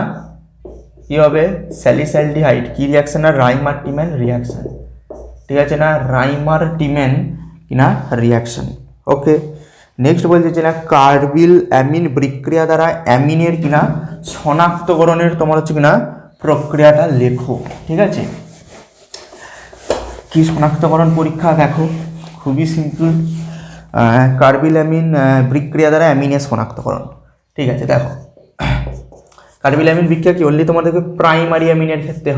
কি হবে স্যালিসাইলডিহাইড, কি রিয়াকশন না রাইমার্টিম্যান রিয়াকশন, ঠিক আছে না রাইমার্টিম্যান কিনা রিয়াকশন। ওকে, নেক্সট বলছে যে না কার্বিল অ্যামিন বিক্রিয়া দ্বারা অ্যামিনের কিনা শনাক্তকরণের তোমার হচ্ছে কিনা প্রক্রিয়াটা লেখো, ঠিক আছে। কি শনাক্তকরণ পরীক্ষা দেখো, খুবই সিম্পল, কার্বিল অ্যামিন বিক্রিয়া দ্বারা অ্যামিনের শনাক্তকরণ, ঠিক আছে। দেখো কার্বিল অ্যামিন বিক্রিয়া কি অনলি তোমাদেরকে প্রাইমারি অ্যামিনের ক্ষেত্রে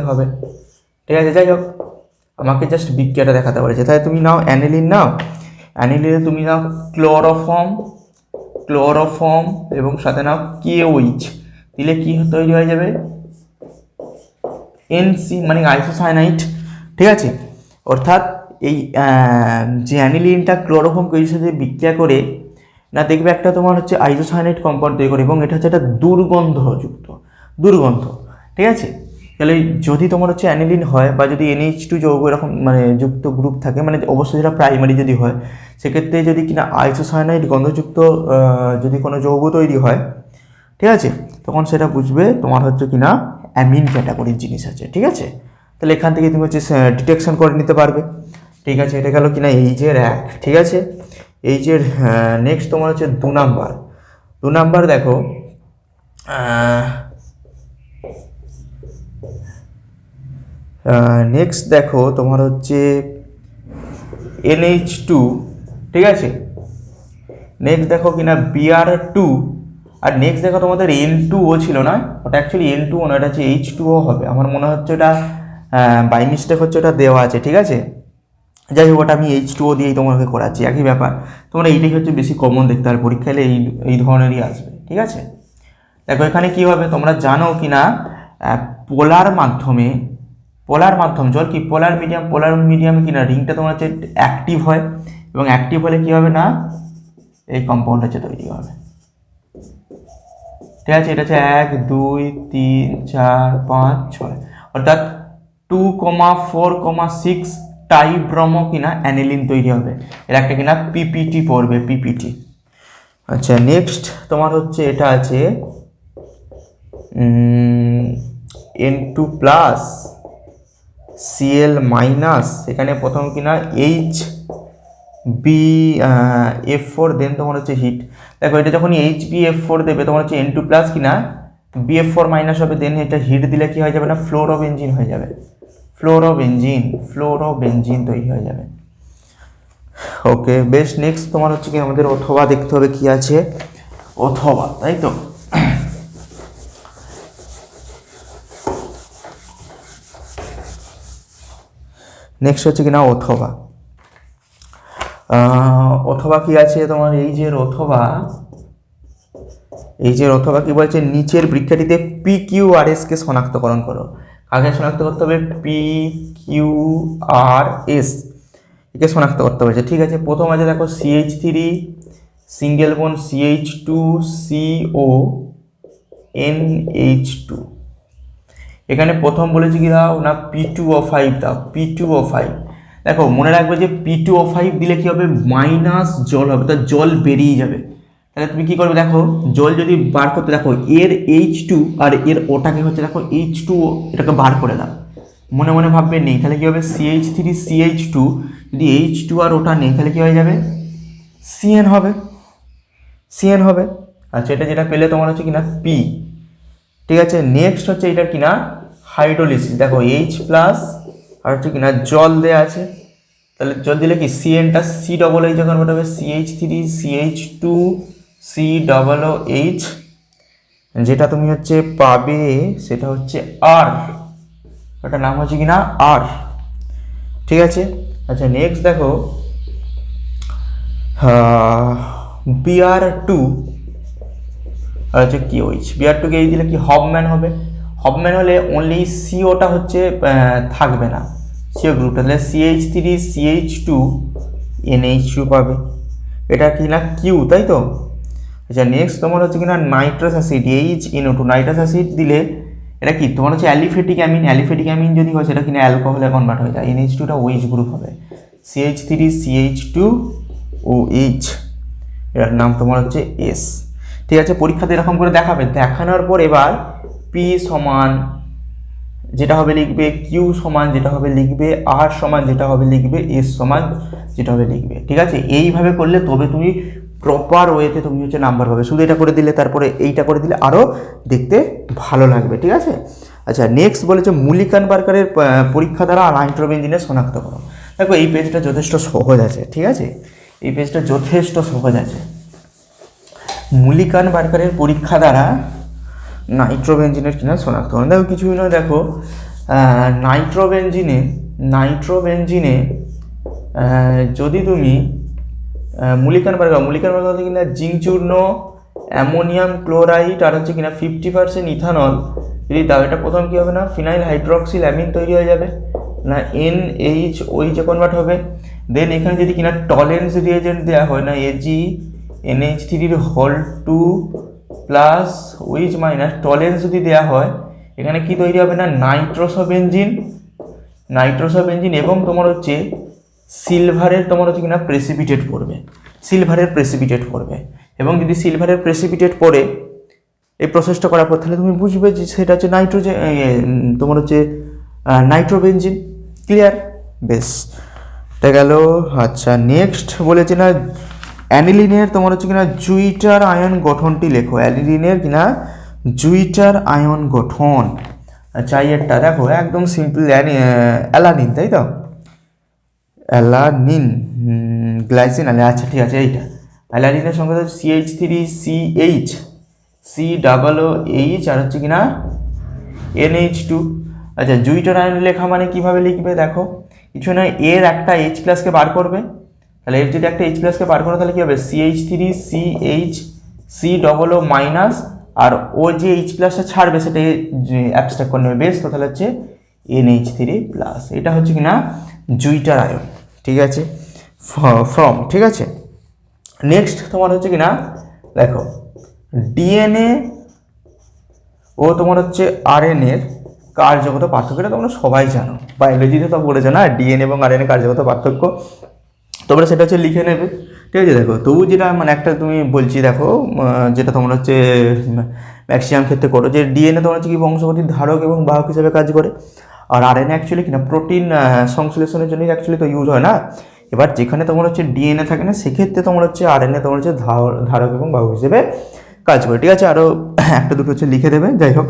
হবে, ঠিক আছে। যাই হোক, আমাকে জাস্ট বিক্রিয়াটা দেখাতে বলেছে, তাই তুমি নাও অ্যানিলিন, অ্যানিলিনে তুমি নাও ক্লোরোফর্ম এবং সাথে নাও KOH, দিলে কি তৈরি হয়ে যাবে NC মানে আইসোসায়ানাইড, ঠিক আছে। অর্থাৎ এই যে অ্যানিলিনটা ক্লোরোফর্ম KOH সাথে বিক্রিয়া করে না দেখবে একটা তোমার হচ্ছে আইসোসায়ানাইড কম্পাউন্ড তৈরি করে এবং এটা হচ্ছে একটা দুর্গন্ধ, ঠিক আছে। তাহলে যদি তোমার হচ্ছে অ্যানিলিন হয় বা যদি NH2 যৌগ এরকম মানে যুক্ত গ্রুপ থাকে, মানে অবশ্যই যেটা প্রাইমারি যদি হয়, সেক্ষেত্রে যদি কিনা আইসোসায়ানাইড গন্ধযুক্ত যদি কোনো যৌগ তৈরি হয়, ঠিক আছে, তখন সেটা বুঝবে তোমার হচ্ছে কিনা অ্যামিন ক্যাটাগরির জিনিস আছে, ঠিক আছে। তাহলে এখান থেকে তুমি হচ্ছে ডিটেকশন করে নিতে পারবে, ঠিক আছে। এটা গেল কিনা এইচের 1, ঠিক আছে। এইচের নেক্সট তোমার হচ্ছে 2 নাম্বার দেখো, নেক্সট দেখো তোমার হচ্ছে NH2, ঠিক আছে। নেক্সট দেখো কিনা Br2, আর নেক্সট দেখো তোমাদের N2O ছিল না, ওটা অ্যাকচুয়ালি N2O না, এটা হচ্ছে H2O হবে। আমার মনে হচ্ছে ওটা বাই মিস্টেক হচ্ছে ওটা দেওয়া আছে, ঠিক আছে। যাই হোক, ওটা আমি H2O দিয়েই তোমাকে করাচ্ছি, একই ব্যাপার। তোমরা এইটাই হচ্ছে বেশি কমন দেখতে হবে পরীক্ষা এলে, এই ধরনেরই আসবে, ঠিক আছে। দেখো এখানে কি হবে তোমরা জানো কি না, পোলার মাধ্যম জল কি পোলার মিডিয়ামে কিনা রিংটা তোমার হচ্ছে অ্যাক্টিভ হয়, এবং অ্যাক্টিভ হলে কি হবে না এই কম্পাউন্ড হচ্ছে তৈরি হবে, ঠিক আছে। এটা হচ্ছে 1 2 3 4 5 6, অর্থাৎ 2,4,6 টাইব্রোমো কিনা অ্যানিলিন তৈরি হবে। এর একটা কিনা PPT পড়বে, PPT। আচ্ছা, নেক্সট তোমার হচ্ছে এটা আছে N2+, Cl-, এখানে প্রথম কিনা HbF4, দেন তোমার হচ্ছে হিট। দেখো এটা যখন HbF4 দেবে তোমার হচ্ছে N2+ কিনা BF4- হবে, দেন এটা হিট দিলে কি হয়ে যাবে না ফ্লোরোবেনজিন হয়ে যাবে, ফ্লোরোবেনজিন তৈরি হয়ে যাবে। ওকে, বেশ। নেক্সট তোমার হচ্ছে কি আমাদের অথবা দেখতে হবে, কি আছে অথবা, তাই তো। নেক্সট হচ্ছে কিনা অথবা কি আছে তোমার এইচের অথবা কি বলছে, নিচের বৃক্ষাটিতে PQRS কে শনাক্তকরণ করো। কাকে শনাক্ত করতে হবে? PQRS একে শনাক্ত করতে হবে, ঠিক আছে। প্রথম আছে দেখো CH3 single bond CH2CO NH2, এখানে প্রথম বলেছি কি দাও না P2O5 দাও, P2O5। দেখো মনে রাখবে যে P2O5 দিলে কি হবে, মাইনাস জল হবে, তার জল বেরিয়ে যাবে। তাহলে তুমি কি করবে, দেখো জল যদি বার করতে, দেখো এর H2 আর এর ওটাকে হচ্ছে দেখো H2O, এটাকে বার করে দাও, মনে মনে ভাববে নেই, তাহলে কি হবে CH3 CH2, যদি H2 আর ওটা নেই তাহলে কি হয়ে যাবে CN হবে। আচ্ছা, এটা যেটা পেলে তোমার হচ্ছে কিনা P, ঠিক আছে। নেক্সট হচ্ছে এটা কিনা হাইড্রোলিসিস, দেখো H+ আর হচ্ছে কিনা জল দেওয়া আছে, তাহলে জল দিলে কি CNটা COOH যখন ওটা হবে CH3 CH2 COOH, যেটা তুমি হচ্ছে পাবে সেটা হচ্ছে R, ওটার নাম হচ্ছে কিনা R, ঠিক আছে। আচ্ছা, নেক্সট দেখো Br2 আর হচ্ছে KOH, Br2 কে এই দিলে কি হবম্যান হবে, হবম্যান হলে অনলি সিওটা হচ্ছে থাকবে না, সিও গ্রুপটা, তাহলে CH3 CH2 NH2 পাবে, এটা কি না কিউ, তাই তো। আচ্ছা, নেক্সট তোমার হচ্ছে কিনা nitrous acid HNO2, nitrous acid দিলে এটা কি তোমার হচ্ছে অ্যালিফেটিক অ্যামিন, অ্যালিফেটিক অ্যামিন যদি হয় সেটা কিনা অ্যালকোহলে কনভার্ট হয়ে যায়, NH2টা OH গ্রুপ হবে, CH3CH2OH, এটার নাম তোমার হচ্ছে S। ঠিক আছে, পরীক্ষাতে এরকম করে দেখাবে, দেখানোর পর এবার P সমান যেটা হবে লিখবে, Q সমান যেটা হবে লিখবে, R সমান যেটা হবে লিখবে, S সমান যেটা হবে লিখবে। ঠিক আছে, এইভাবে করলে তবে তুমি প্রপার ওয়েতে তুমি হচ্ছে নাম্বার পাবে। শুধু এটা করে দিলে তারপরে এইটা করে দিলে আরও দেখতে ভালো লাগবে। ঠিক আছে, আচ্ছা নেক্সট বলেছে মুলিকান বার্কারের পরীক্ষা দ্বারা নাইট্রোবেনজিনের শনাক্ত করো। দেখো এই পেজটা যথেষ্ট সহজ আছে। ঠিক আছে, এই পেজটা যথেষ্ট সহজ আছে। মুলিকান বার্কারের পরীক্ষা দ্বারা নাইট্রোবেনজিনের কিনা শনাক্ত করো। দেখো কিছুই নয়, দেখো নাইট্রোবেনজিনে যদি তুমি মুলিকান বার্গার কিনা জিঙ্ক চূর্ণ, অ্যামোনিয়াম ক্লোরাইড আর হচ্ছে কিনা 50% ইথানল যদি দাও, এটা প্রথম কী হবে না ফিনাইল হাইড্রক্সিল অ্যামিন তৈরি হয়ে যাবে না, NH OH কনভার্ট হবে। দেন এখানে যদি কিনা টলেন্স রিয়েজেন্ট দেওয়া হয় না, AgNH3 plus OH minus Tollens যদি দেওয়া হয়, এখানে কি তৈরি হবে না নাইট্রোসোবেনজিন এবং তোমার হচ্ছে সিলভারের তোমার হচ্ছে কিনা প্রেসিপিটেট পড়বে, এবং যদি সিলভারের প্রেসিপিটেট পড়ে এই প্রসেসটা করার পর তাহলে তুমি বুঝবে যে সেটা হচ্ছে তোমার হচ্ছে নাইট্রোবেনজিন। ক্লিয়ার? বেশ, এটা গেল। আচ্ছা নেক্সট বলেছে না অ্যানিলিনের তোমার হচ্ছে কিনা জুইটার আয়ন গঠনটি লেখো। অ্যানিলিনের কিনা জুইটার আয়ন গঠন। আচ্ছা এরটা দেখো একদম সিম্পল, অ্যালানিন, তাই তো? অ্যালানিন গ্লাইসিন, আচ্ছা ঠিক আছে, এইটা অ্যালানিনের সংখ্যা হচ্ছে CH3CH COOH আর হচ্ছে কিনা NH2। আচ্ছা জুইটার আয়ন লেখা মানে কিভাবে লিখবে দেখো, কিছু নয়, এর একটা H+কে বার করবে, তাহলে এর যদি একটা H+কে বার করো তাহলে কী হবে CH3CH COO মাইনাস, আর ও যে H+টা ছাড়বে সেটা অ্যাবস্ট্রাক্ট করে নেবে। বেশ, তো তাহলে হচ্ছে NH3+, এটা হচ্ছে কিনা জুইটার আয়ন। ঠিক আছে, ফ্রম। ঠিক আছে, নেক্সট তোমার হচ্ছে কিনা দেখো DNA ও তোমার হচ্ছে RNA এর কার্যগত পার্থক্য, এটা তোমরা সবাই জানো, বায়োলজিতে তো পড়েছো না, DNA এবং RNA কার্যগত পার্থক্য, তোমরা সেটা হচ্ছে লিখে নেবে। ঠিক আছে, দেখো তবু যেটা মানে একটা তুমি বলছি দেখো, যেটা তোমরা হচ্ছে ম্যাক্সিমাম ক্ষেত্রে করো, যে DNA তোমার হচ্ছে কি বংশগতির ধারক এবং বাহক হিসেবে কাজ করে, আর RNA অ্যাকচুয়ালি কিনা প্রোটিন সংশ্লেষণের জন্যই অ্যাকচুয়ালি তো ইউজ হয় না। এবার যেখানে তোমার হচ্ছে DNA থাকে না সেক্ষেত্রে তোমার হচ্ছে RNA তোমার হচ্ছে ধারক এবং বাহক হিসেবে কাজ করে। ঠিক আছে, আরও একটা দুটো হচ্ছে লিখে দেবে। যাই হোক,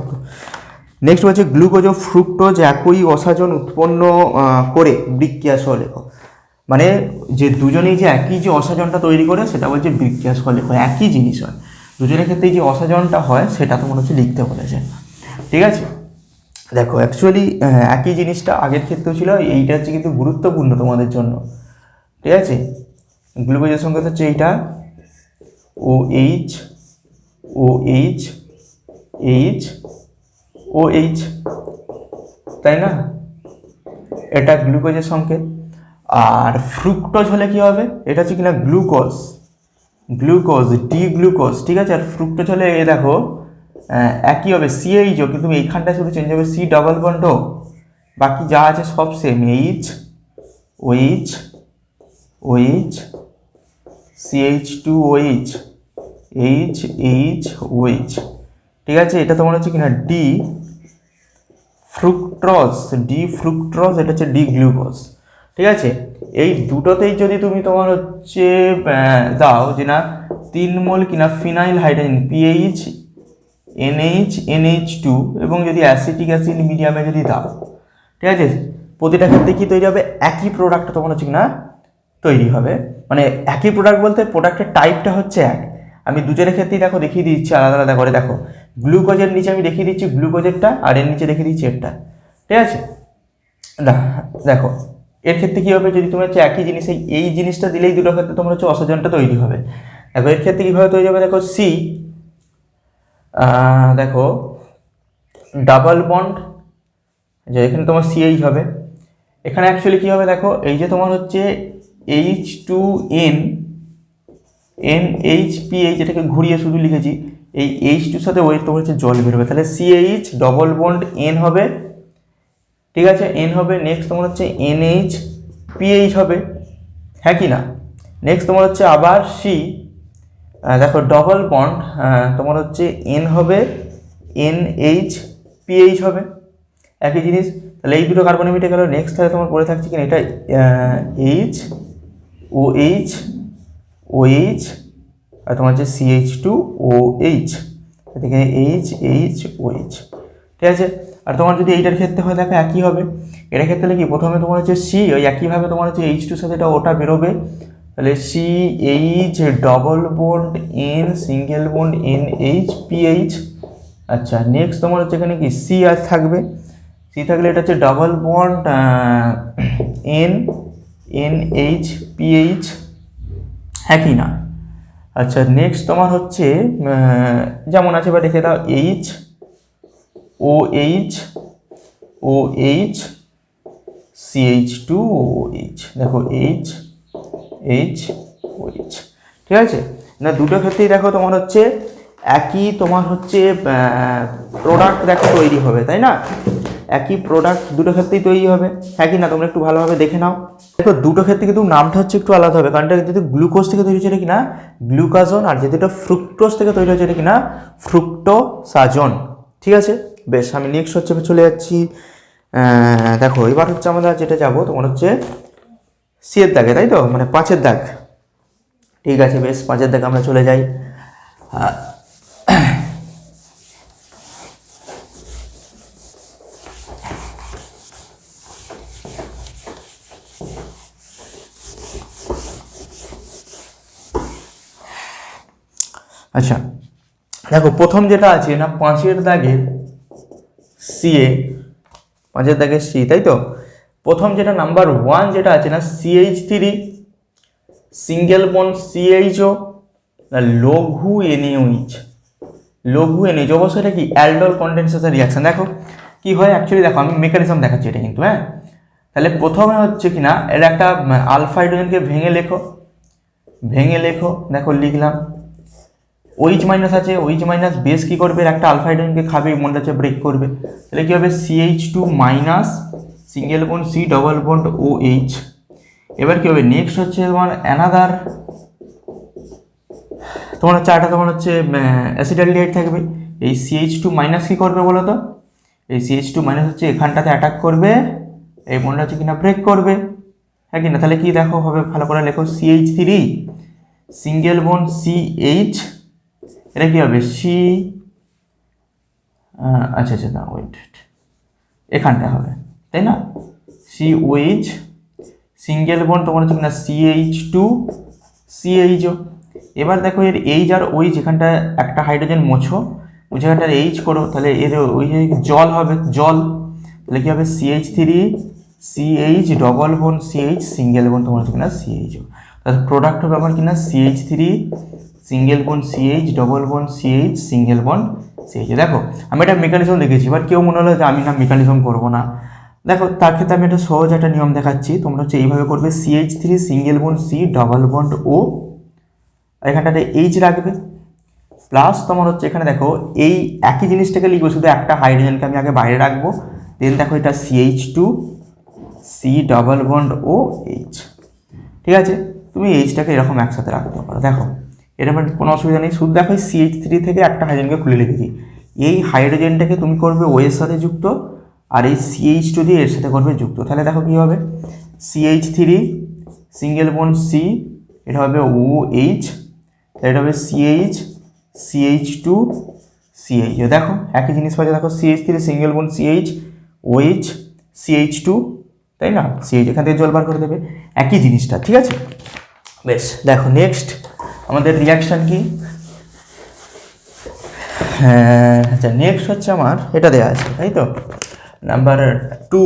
নেক্সট হচ্ছে গ্লুকোজ ও ফ্রুক্টোজ একই অসাজন উৎপন্ন করে বিক্রিয়া সহ লেখো। মানে যে দুজনেই যে একই যে অসাজনটা তৈরি করে সেটা বলছে বিক্রিয়া সহ লেখো, একই জিনিস হয়, দুজনের ক্ষেত্রে যে অসাজনটা হয় সেটা তোমার হচ্ছে লিখতে বলেছে। ঠিক আছে, দেখো অ্যাকচুয়ালি একই জিনিসটা আগের ক্ষেত্রেও ছিল, এইটা হচ্ছে কিন্তু গুরুত্বপূর্ণ তোমাদের জন্য। ঠিক আছে, গ্লুকোজের সংখ্যা হচ্ছে এইটা OH, তাই না, এটা গ্লুকোজের সংকেত। আর ফ্রুক্টোজ হলে কি হবে, এটা হচ্ছে কিনা গ্লুকোজ ডি গ্লুকোজ। ঠিক আছে, আর ফ্রুক্টোজ হলে এ দেখো একই হবে CHO, কিন্তু এইখানটা শুধু চেঞ্জ হবে C++, বাকি যা আছে সব সেম, OH CH2OH OH। ঠিক আছে, এটা তোমার হচ্ছে কিনা ডি ফ্রুক্টোজ, এটা হচ্ছে ডি গ্লুকোজ। ঠিক আছে, এই দুটোতেই যদি তুমি তোমার হচ্ছে দাও যে না 3 মোল কিনা ফিনাইল হাইড্রোজেন PH NH2 এবং যদি অ্যাসিটিক অ্যাসিড মিডিয়ামে যদি দাও, ঠিক আছে, প্রতিটা ক্ষেত্রে কি তৈরি হবে, একই প্রোডাক্ট তোমার হচ্ছে কিনা তৈরি হবে। মানে একই প্রোডাক্ট বলতে প্রোডাক্টের টাইপটা হচ্ছে এক। আমি দুজনের ক্ষেত্রেই দেখো দেখিয়ে দিচ্ছি আলাদা আলাদা করে। দেখো গ্লুকোজের নিচে আমি দেখিয়ে দিচ্ছি গ্লুকোজেরটা, আর এর নিচে দেখিয়ে দিচ্ছি এরটা। ঠিক আছে, দেখো এর ক্ষেত্রে কী হবে, যদি তোমার হচ্ছে একই জিনিস এই জিনিসটা দিলেই দুটো ক্ষেত্রে তোমার হচ্ছে অসাজনটা তৈরি হবে। দেখো এর ক্ষেত্রে কীভাবে তৈরি হবে, দেখো দেখো ডাবল বন্ড, যে এখানে তোমার CH হবে, এখানে অ্যাকচুয়ালি কী হবে দেখো, এই যে তোমার হচ্ছে H2N NHPH, এটাকে ঘুরিয়ে শুধু লিখেছি এই H2 সাথে ওই তোমার হচ্ছে জল বেরোবে, তাহলে CH ডবল বন্ড N হবে, ঠিক আছে, N হবে। নেক্সট তোমার হচ্ছে NH PH হবে, হ্যাঁ কি না। নেক্সট তোমার হচ্ছে আবার C, দেখো ডবল বন্ড তোমার হচ্ছে N হবে, NH PH হবে, একই জিনিস। তাহলে এই দুটো কার্বন মিটে গেল। নেক্সট তাহলে তোমার পড়ে থাকছে কিনা এটা H OH OH আর তোমার হচ্ছে CH2OH, এদিকে HHOH, ঠিক আছে। আর তোমার যদি এইটার ক্ষেত্রে হয় দেখো একই হবে। এটার ক্ষেত্রে হলে কি প্রথমে তোমার হচ্ছে C, ওই একইভাবে তোমার হচ্ছে H2 সাথে এটা ওটা বেরোবে, তাহলে CH double bond N single bond NH PH। আচ্ছা নেক্সট তোমার হচ্ছে এখানে কি C আর থাকবে, C থাকলে এটা হচ্ছে double bond N NH PH, হ্যাঁ কি না। আচ্ছা নেক্সট তোমার হচ্ছে যেমন আছে বা রেখে দাও H OH OH CH2OH, দেখো H H OH, ঠিক আছে না। দুটো ক্ষেত্রেই দেখো তোমার হচ্ছে একই তোমার হচ্ছে প্রোডাক্ট দেখো তৈরি হবে, তাই না, একই প্রোডাক্ট দুটো ক্ষেত্রেই তৈরি হবে, হ্যাঁ কি না। তোমরা একটু ভালোভাবে দেখে নাও, দেখো দুটো ক্ষেত্রে কিন্তু নামটা হচ্ছে একটু আলাদা হবে, কারণ এটা যদি গ্লুকোজ থেকে তৈরি হচ্ছে এটা কিনা গ্লুকাজন, আর যদি এটা ফ্রুক্টোজ থেকে তৈরি হচ্ছে এটা কিনা ফ্রুক্টোসাজন, ঠিক আছে। বেশ, আমি নেক্সট হচ্ছে চলে যাচ্ছি। দেখো এবার হচ্ছে আমরা যেটা যাবো তোমার হচ্ছে সি এর দাগে, তাই তো, মানে 5-এর দাগ, ঠিক আছে। বেশ, 5-এর দাগে আমরা চলে যাই। আচ্ছা দেখো প্রথম যেটা আছে না 5-এর দাগে CA, 5-এর দাগে C, তাই তো। প্রথম যেটা নাম্বার 1 যেটা আছে না CH3 সিঙ্গেল বন্ড CHO লঘু NaOH, লঘু NaOH, অবশ্যই এটা কি অ্যালডোল কনডেনসেশন রিঅ্যাকশন। দেখো কি হয় অ্যাকচুয়ালি, দেখো আমি মেকানিজম দেখাচ্ছি এটা কিন্তু, হ্যাঁ। তাহলে প্রথমে হচ্ছে কিনা এর একটা আলফা হাইড্রোজেনকে ভেঙে লেখো, দেখো লিখলাম। OH মাইনাস আছে, OH মাইনাস বেস কি করবে, একটা আলফা হাইড্রোজেনকে খাবে, মনে হচ্ছে ব্রেক করবে, তাহলে কি হবে CH2 minus single bond C double bond OH। এবার কি হবে নেক্সট হচ্ছে তোমার অ্যানাদার, তোমার হচ্ছে আটা তোমার হচ্ছে অ্যাসিটালডিহাইড থাকবে। এই CH2 মাইনাস কি করবে বলো তো, এই CH2 মাইনাস হচ্ছে এখানটাতে অ্যাটাক করবে, এই বন্ডটা হচ্ছে কিনা ব্রেক করবে, হ্যাঁ কিনা। তাহলে কি দেখো হবে, ভালো করে লেখো CH3 সিঙ্গেল বন্ড CH, এটা কি হবে C, আচ্ছা আচ্ছা না ওয়েট, এখানটা হবে, তাই না, COH সিঙ্গেল বন্ড তোমার হচ্ছে কিনা CH2 CHO। এবার দেখো এর H আর OH এখানটা একটা হাইড্রোজেন মোছো, মুছে এখানটার H করো, তাহলে এর ওই জল হবে, জল, তাহলে কি হবে CH3 CH double bond CH single bond তোমার হচ্ছে কিনা CHO, তাহলে প্রোডাক্ট হবে আমার কিনা CH3 single bond CH double bond CH single bond CH। দেখো আমি একটা মেকানিজম দেখেছি, এবার কেউ মনে হলো যে আমি না মেকানিজম করবো না, দেখো তার ক্ষেত্রে আমি একটা সহজ একটা নিয়ম দেখাচ্ছি। তোমরা হচ্ছে এইভাবে করবে CH3 single bond C double bond O, আর এখানটাতে H রাখবে, প্লাস তোমার হচ্ছে এখানে দেখো এই একই জিনিসটাকে লিখবো, শুধু একটা হাইড্রোজেনকে আমি আগে বাইরে রাখবো, দেন দেখো এটা CH2 C double bond OH, ঠিক আছে। তুমি এইচটাকে এরকম একসাথে রাখতে পারো, দেখো এরকম কোনো অসুবিধা নেই। শুধু দেখো CH3 থেকে একটা হাইড্রোজেনকে খুলে লিখেছি, এই হাইড্রোজেনটাকে তুমি করবে O এর সাথে যুক্ত, আর এই CH2 দিয়ে এর সাথে করবে যুক্ত, তাহলে দেখো কী হবে CH3 সিঙ্গেল বন্ড C, এটা হবে OH, এটা হবে CH CH2 CH, দেখো একই জিনিস পাচ্ছে, দেখো CH3 single bond CH OH CH2, তাই না, CH এখান থেকে জল বার করে দেবে, একই জিনিসটা, ঠিক আছে। বেশ, দেখো নেক্সট আমাদের রিয়াকশান কি, আচ্ছা নেক্সট হচ্ছে আমার এটা দেওয়া আছে, তাই তো, নাম্বার 2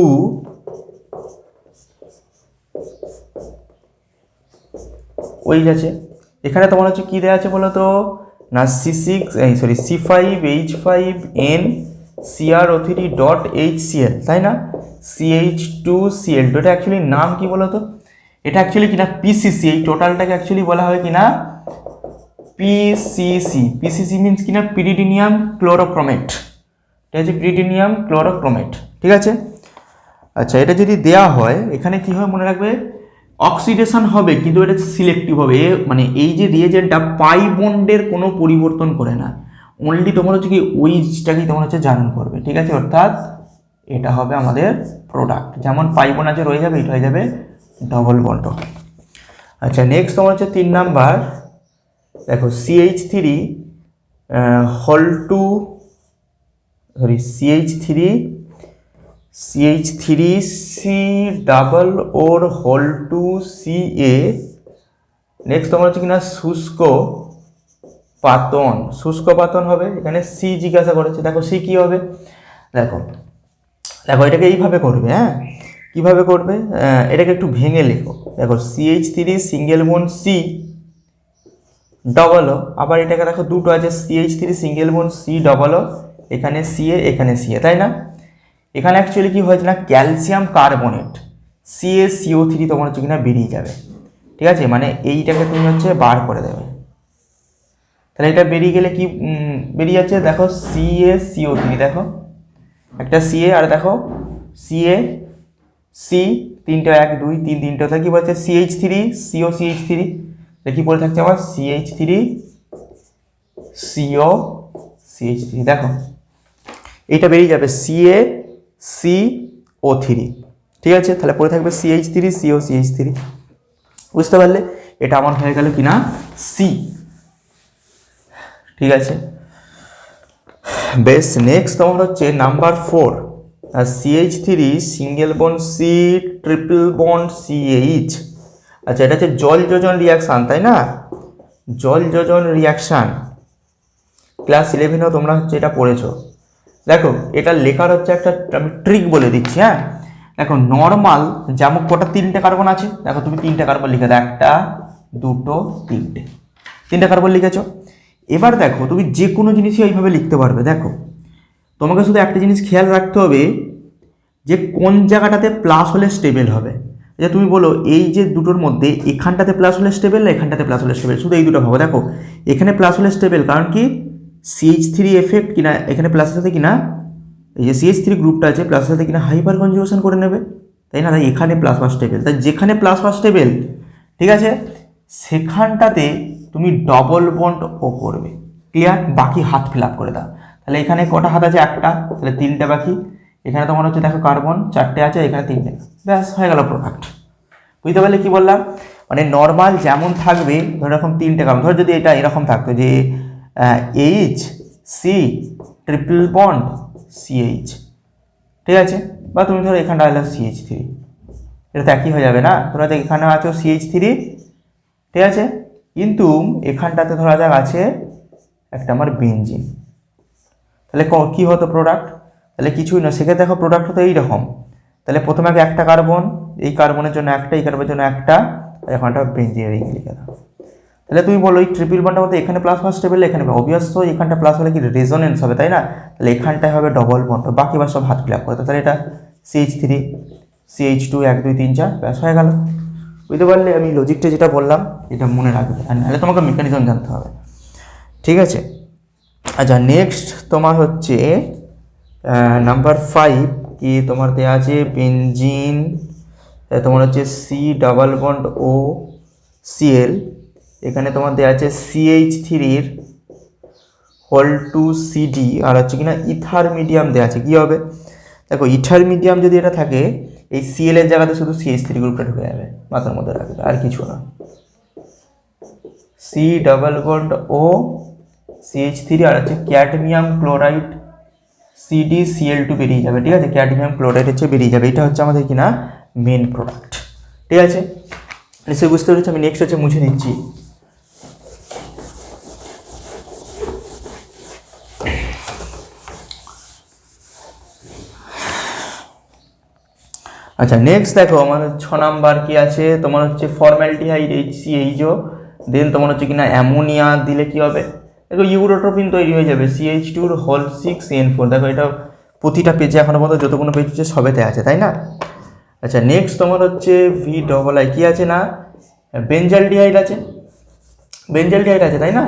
ওই আছে। এখানে তোমার হচ্ছে কী দেওয়া আছে বলো তো, না C5H5N CrO3 ডট HCl, তাই না, CH2Cl, এটা অ্যাকচুয়ালি নাম কি বলো তো, এটা অ্যাকচুয়ালি কিনা PCC, এই টোটালটাকে অ্যাকচুয়ালি বলা হয় কিনা পিসিসি, পিসিসি মিনস কি না পিরিডিনিয়াম ক্লোরোক্রোমেট, ঠিক আছে, পিরিডিনিয়াম ক্লোরোক্রোমেট, ঠিক আছে। আচ্ছা, এটা যদি দেয়া হয় এখানে কি হয় মনে রাখবে, অক্সিডেশন হবে কিন্তু এটা সিলেক্টিভ হবে, মানে এই যে রিয়েজেন্টটা পাই বন্ডের কোনো পরিবর্তন করে না, অনলি তোমার হচ্ছে কি ওইটাকেই তোমার হচ্ছে জারণ করবে, ঠিক আছে। অর্থাৎ এটা হবে আমাদের প্রোডাক্ট, যেমন পাই বন্ড আছে রয়ে যাবে, এটা হয়ে যাবে ডবল বন্ড। আচ্ছা, নেক্সট তোমার হচ্ছে 3 নাম্বার, দেখো CH3 whole two sorry CH3 C double or whole two CA। Next তোমার হচ্ছে কিনা শুষ্ক পাতন হবে, এখানে সি জিজ্ঞাসা করেছে, দেখো সি কি হবে, দেখো দেখো এটাকে এইভাবে করবে, হ্যাঁ কিভাবে করবে, এটাকে একটু ভেঙে লেখো, দেখো CH3 single bond C double O, আবার এটাকে দেখো দুটো আছে CH3 single bond C double O, এখানে CA এখানে CA, তাই না। এখানে অ্যাকচুয়ালি কি হয়েছে না, ক্যালসিয়াম কার্বনেট CaCO3 তোমার হচ্ছে কিনা বেরিয়ে যাবে, ঠিক আছে, মানে এইটাকে তুমি হচ্ছে বার করে দেবে, তাহলে এটা বেরিয়ে গেলে কি বেরিয়ে যাচ্ছে, দেখো CaCO3, দেখো একটা CA আর দেখো CaC, তিনটা 1 2 3 তিনটা, তাহলে কি বলছে CH3 COCH3, কি পড়ে থাকছে আমার CH3 COCH3, দেখো এইটা বেরিয়ে যাবে CaCO3, ঠিক আছে, তাহলে পড়ে থাকবে CH3 COCH3, বুঝতে পারলে, এটা আমার হয়ে গেল কিনা সি, ঠিক আছে। বেশ, নেক্সট তোমার হচ্ছে number 4, CH3 single bond C triple bond CH। আচ্ছা, এটা হচ্ছে জল যোজন রিয়াকশান, তাই না, জল যোজন রিয়াকশান, ক্লাস 11এও তোমরা হচ্ছে এটা পড়েছো। দেখো এটা লেখার হচ্ছে একটা আমি ট্রিক বলে দিচ্ছি, হ্যাঁ দেখো নর্মাল যেমন কটা 3টে কার্বন আছে, দেখো তুমি 3টে কার্বন লিখে দাও, 1 2 3টে কার্বন লিখেছো। এবার দেখো তুমি যে কোনো জিনিসই এইভাবে লিখতে পারবে, দেখো তোমাকে শুধু একটা জিনিস খেয়াল রাখতে হবে যে কোন জায়গাটাতে প্লাস হলে স্টেবল হবে, যে তুমি বলো এই যে দুটোর মধ্যে এখানটাতে প্লাস হলে স্টেবল না এখানটাতে প্লাস হলে স্টেবল, শুধু এই দুটো ভাবো, দেখো এখানে প্লাস হলে স্টেবল, কারণ কি CH3 এফেক্ট কিনা এখানে প্লাসের সাথে কিনা এই যে CH3 গ্রুপটা আছে প্লাসের সাথে কিনা হাইপার কনজুগেশন করে নেবে, তাই না, তাই এখানে প্লাস বা স্টেবল, তাই যেখানে প্লাস বা স্টেবল, ঠিক আছে, সেখানটাতে তুমি ডবল বন্ড ও করবে, ক্লিয়ার, বাকি হাত ফিল আপ করে দাও। তাহলে এখানে কটা হাত আছে, একটা, তাহলে 3টে বাকি, এখানে তোমার হচ্ছে দেখো কার্বন 4টে আছে, এখানে 3টে, ব্যাস হয়ে গেল প্রোডাক্ট, বুঝতে পারলে কি বললাম, মানে নর্মাল যেমন থাকবে ধরো এরকম 3টে কার্বন, ধরো যদি এটা এরকম থাকতো যে HC ট্রিপল বন্ড CH, ঠিক আছে, বা তুমি ধরো এখানটা হলো CH3, এটা তো একই হয়ে যাবে না, ধরো এখানে আছে CH3, ঠিক আছে, কিন্তু এখানটাতে ধরা যাক আছে একটা আমার বেনজিন, তাহলে কি হতো প্রোডাক্ট, তাহলে কিছুই না, সেক্ষেত্রে দেখো প্রোডাক্ট হতো এইরকম, তাহলে প্রথমে আগে একটা কার্বন, এই কার্বনের জন্য একটা, এই কার্বনের জন্য একটা, আর এখন একটা বেনজিন লিখে দাও। তাহলে তুমি বলো এই ট্রিপল বন্ডের মধ্যে এখানে প্লাস ফার্স্ট টেবিল, এখানে অবভিয়াস তো এখানটা প্লাস হলে কি রেজোনেন্স হবে, তাই না, তাহলে এখানটায় হবে ডবল বন্ড, বাকি সব হাত ফিল আপ করতে, তাহলে এটা CH3 CH2 1 2 3 4, ব্যাস হয়ে গেল, বুঝতে পারলে, আমি লজিকটা যেটা বললাম এটা মনে রাখবে, আর নাহলে তোমাকে মেকানিজম জানতে হবে, ঠিক আছে। আচ্ছা, নেক্সট তোমার হচ্ছে নাম্বার 5, কি তোমার দেওয়া আছে বেনজিন, তোমার হচ্ছে C double bond O Cl, এখানে তোমার দেওয়া আছে CH3 হোল টু CD, আর হচ্ছে কিনা ইথার মিডিয়াম দেওয়া আছে, কি হবে, দেখো ইথার মিডিয়াম যদি এটা থাকে এই Cl এর জায়গাতে শুধু CH3 গ্রুপটা ঢুকে যাবে, মাথার মধ্যে রাখবে, আর কিছু না, C double bond O CH3, আর হচ্ছে ক্যাডমিয়াম ক্লোরাইড CdCl2 বেরিয়ে যাবে, ঠিক আছে, ক্যাডমিয়াম ক্লোরাইড হচ্ছে বেরিয়ে যাবে, এটা হচ্ছে আমাদের কিনা মেন প্রোডাক্ট, ঠিক আছে, নিশ্চয়ই বুঝতে পেরেছি। আমি নেক্সট হচ্ছে মুছে দিচ্ছি, আচ্ছা নেক্সট দেখো আমার 6 নাম্বার কি আছে, তোমার হচ্ছে ফর্মালডিহাইড HCHO, দেন তোমার হচ্ছে কিনা অ্যামোনিয়া দিলে কি হবে, দেখো ইউরোট্রপিন তৈরি হয়ে যাবে CH2 হোল 6N4, দেখো এটা প্রতিটা পেজে এখনো পর্যন্ত যতগুলো পেজ হচ্ছে সবেতে আছে, তাই না। আচ্ছা, নেক্সট তোমার হচ্ছে VII কি আছে না, বেঞ্জালডিহাইড আছে, বেঞ্জালডিহাইড আছে তাই না,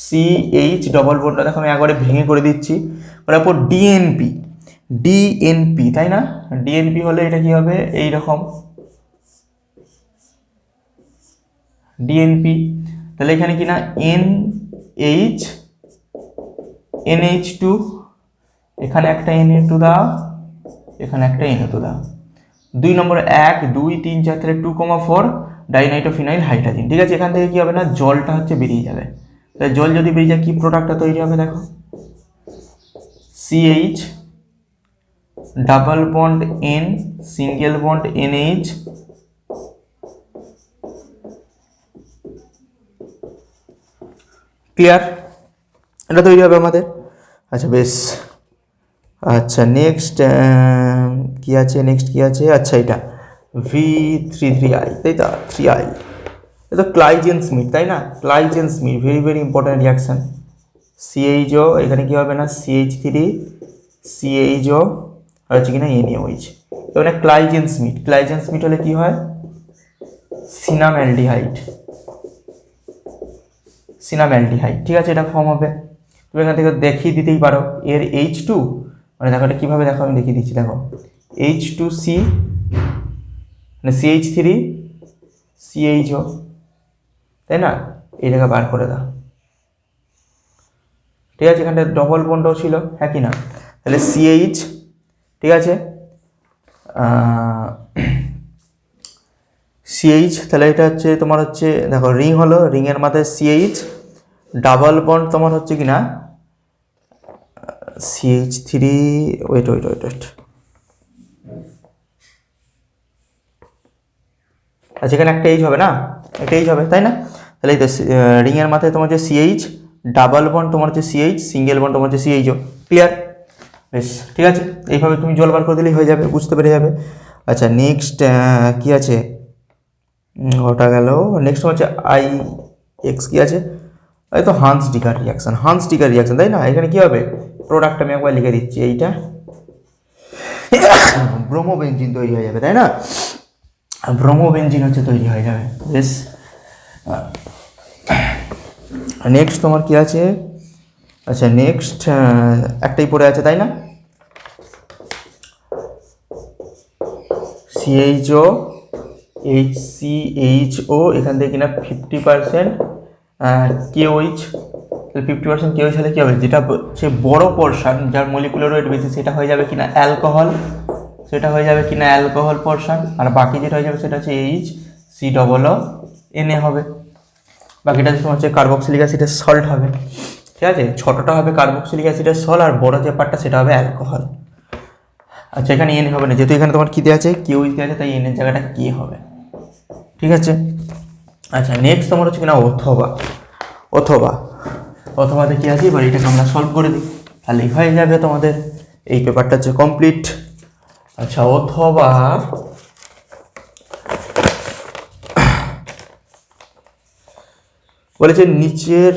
CH ডবল বন্ডটা দেখো আমি একবারে ভেঙে করে দিচ্ছি, তারপর ডিএনপি, ডিএনপি তাই না, ডিএনপি হলে এটা কি হবে এইরকম ডিএনপি, তাহলে এখানে কি না NH NH2, এখানে একটা Na2 দাও, এখানে একটা Na2 দাও, 2 নম্বর 1 2 3 4 তাহলে 2,4 ডাইনাইট্রোফিনাইল হাইড্রোজেন। ঠিক আছে, এখান থেকে কি হবে না জলটা হচ্ছে বেরিয়ে যাবে, তাহলে জল যদি বেরিয়ে যায় কি প্রোডাক্টটা তৈরি হবে দেখো, CH double bond N single bond NH, clear, এটা তৈরি হবে আমাদের। আচ্ছা বেশ, আচ্ছা নেক্সট কি আছে, নেক্সট কি আছে, আচ্ছা এটা V33I তাই তো, 3I, এটা তো ক্লাইজেন স্মিথ তাই না, Claisen Schmidt very very important reaction, CHO এখানে কি হবে না CH3 CHO আর হচ্ছে কিনা NaOH, এখানে ক্লাইজেন স্মিথ, ক্লাইজেন স্মিথ হলে কি হয় সিনামঅ্যালডিহাইড, সিনামঅ্যালডিহাইড। ঠিক আছে, এটা ফর্ম হবে, তুমি এখান থেকে দেখিয়ে দিতেই পারো এর H2, মানে দেখো এটা কীভাবে দেখো আমি দেখিয়ে দিচ্ছি, দেখো H2C মানে CH3 CHO তাই না, এই জায়গা বার করে দাও। ঠিক আছে, এখানটা ডবল বন্ডও ছিল হ্যাঁ কি না, তাহলে CH, ঠিক আছে CH, তাহলে এটা হচ্ছে তোমার হচ্ছে দেখো রিং হলো, রিংয়ের মাথায় CH ডাবল বন্ড তোমার হচ্ছে কি না CH3, wait wait wait wait, আচ্ছা এখানে একটা H হবে না, একটা H হবে তাই না, তাহলে এই তো রিংয়ের মাথায় তোমার হচ্ছে CH ডাবল বন্ড তোমার হচ্ছে CH সিঙ্গেল বন্ড তোমার হচ্ছে CHO, ক্লিয়ার, বেশ ঠিক আছে, এইভাবে তুমি জল বার করে দিলেই হয়ে যাবে, বুঝতে পেরে যাবে। আচ্ছা নেক্সট কি আছে, ওটা গেল, নেক্সট হচ্ছে IX কি আছে, এই তো হান্স ডিকার রিয়াকশন, হান্স ডিকার রিয়াকশন তাই না, এখানে কি হবে প্রোডাক্ট আমি একবার লিখে দিচ্ছি, এইটা ব্রোমোবেনজিন তৈরি হয়ে যাবে তাই না, ব্রোমোবেনজিন হচ্ছে তৈরি হয়ে যাবে, বেশ। নেক্সট তোমার কি আছে, আচ্ছা নেক্সট একটাই পড়ে আছে তাই না, CHO HCHO, এখান থেকে কিনা 50% KOH, 50% KOH হলে কী হবে, যেটা সে বড় পোর্শন যার মলিকুলার ওয়েট বেশি সেটা হয়ে যাবে কিনা অ্যালকোহল, সেটা হয়ে যাবে কিনা অ্যালকোহল পোর্শন, আর বাকি যেটা হয়ে যাবে সেটা হচ্ছে HCOO হবে, বাকিটা তোমার হচ্ছে কার্বক্সিলিক অ্যাসিডের সল্ট হবে। ঠিক আছে, ছোটটা হবে কার্বক্সিলিক অ্যাসিডের সল্ট, আর বড় যে পার্টটা সেটা হবে অ্যালকোহল। আচ্ছা এখানে এন হবে না, যেহেতু এখানে তোমার কী দেওয়া আছে কেউই দেওয়া আছে, তাই এনের জায়গাটা কে হবে, ঠিক আছে। আচ্ছা নেক্সট তোমার হচ্ছে কিনা অথবা, অথবা অথবাতে কী আছে, এবার এটাকে আমরা সলভ করে দিই, তাহলেই হয়ে যাবে তোমাদের এই পেপারটা হচ্ছে কমপ্লিট। আচ্ছা অথবা বলেছে নিচের,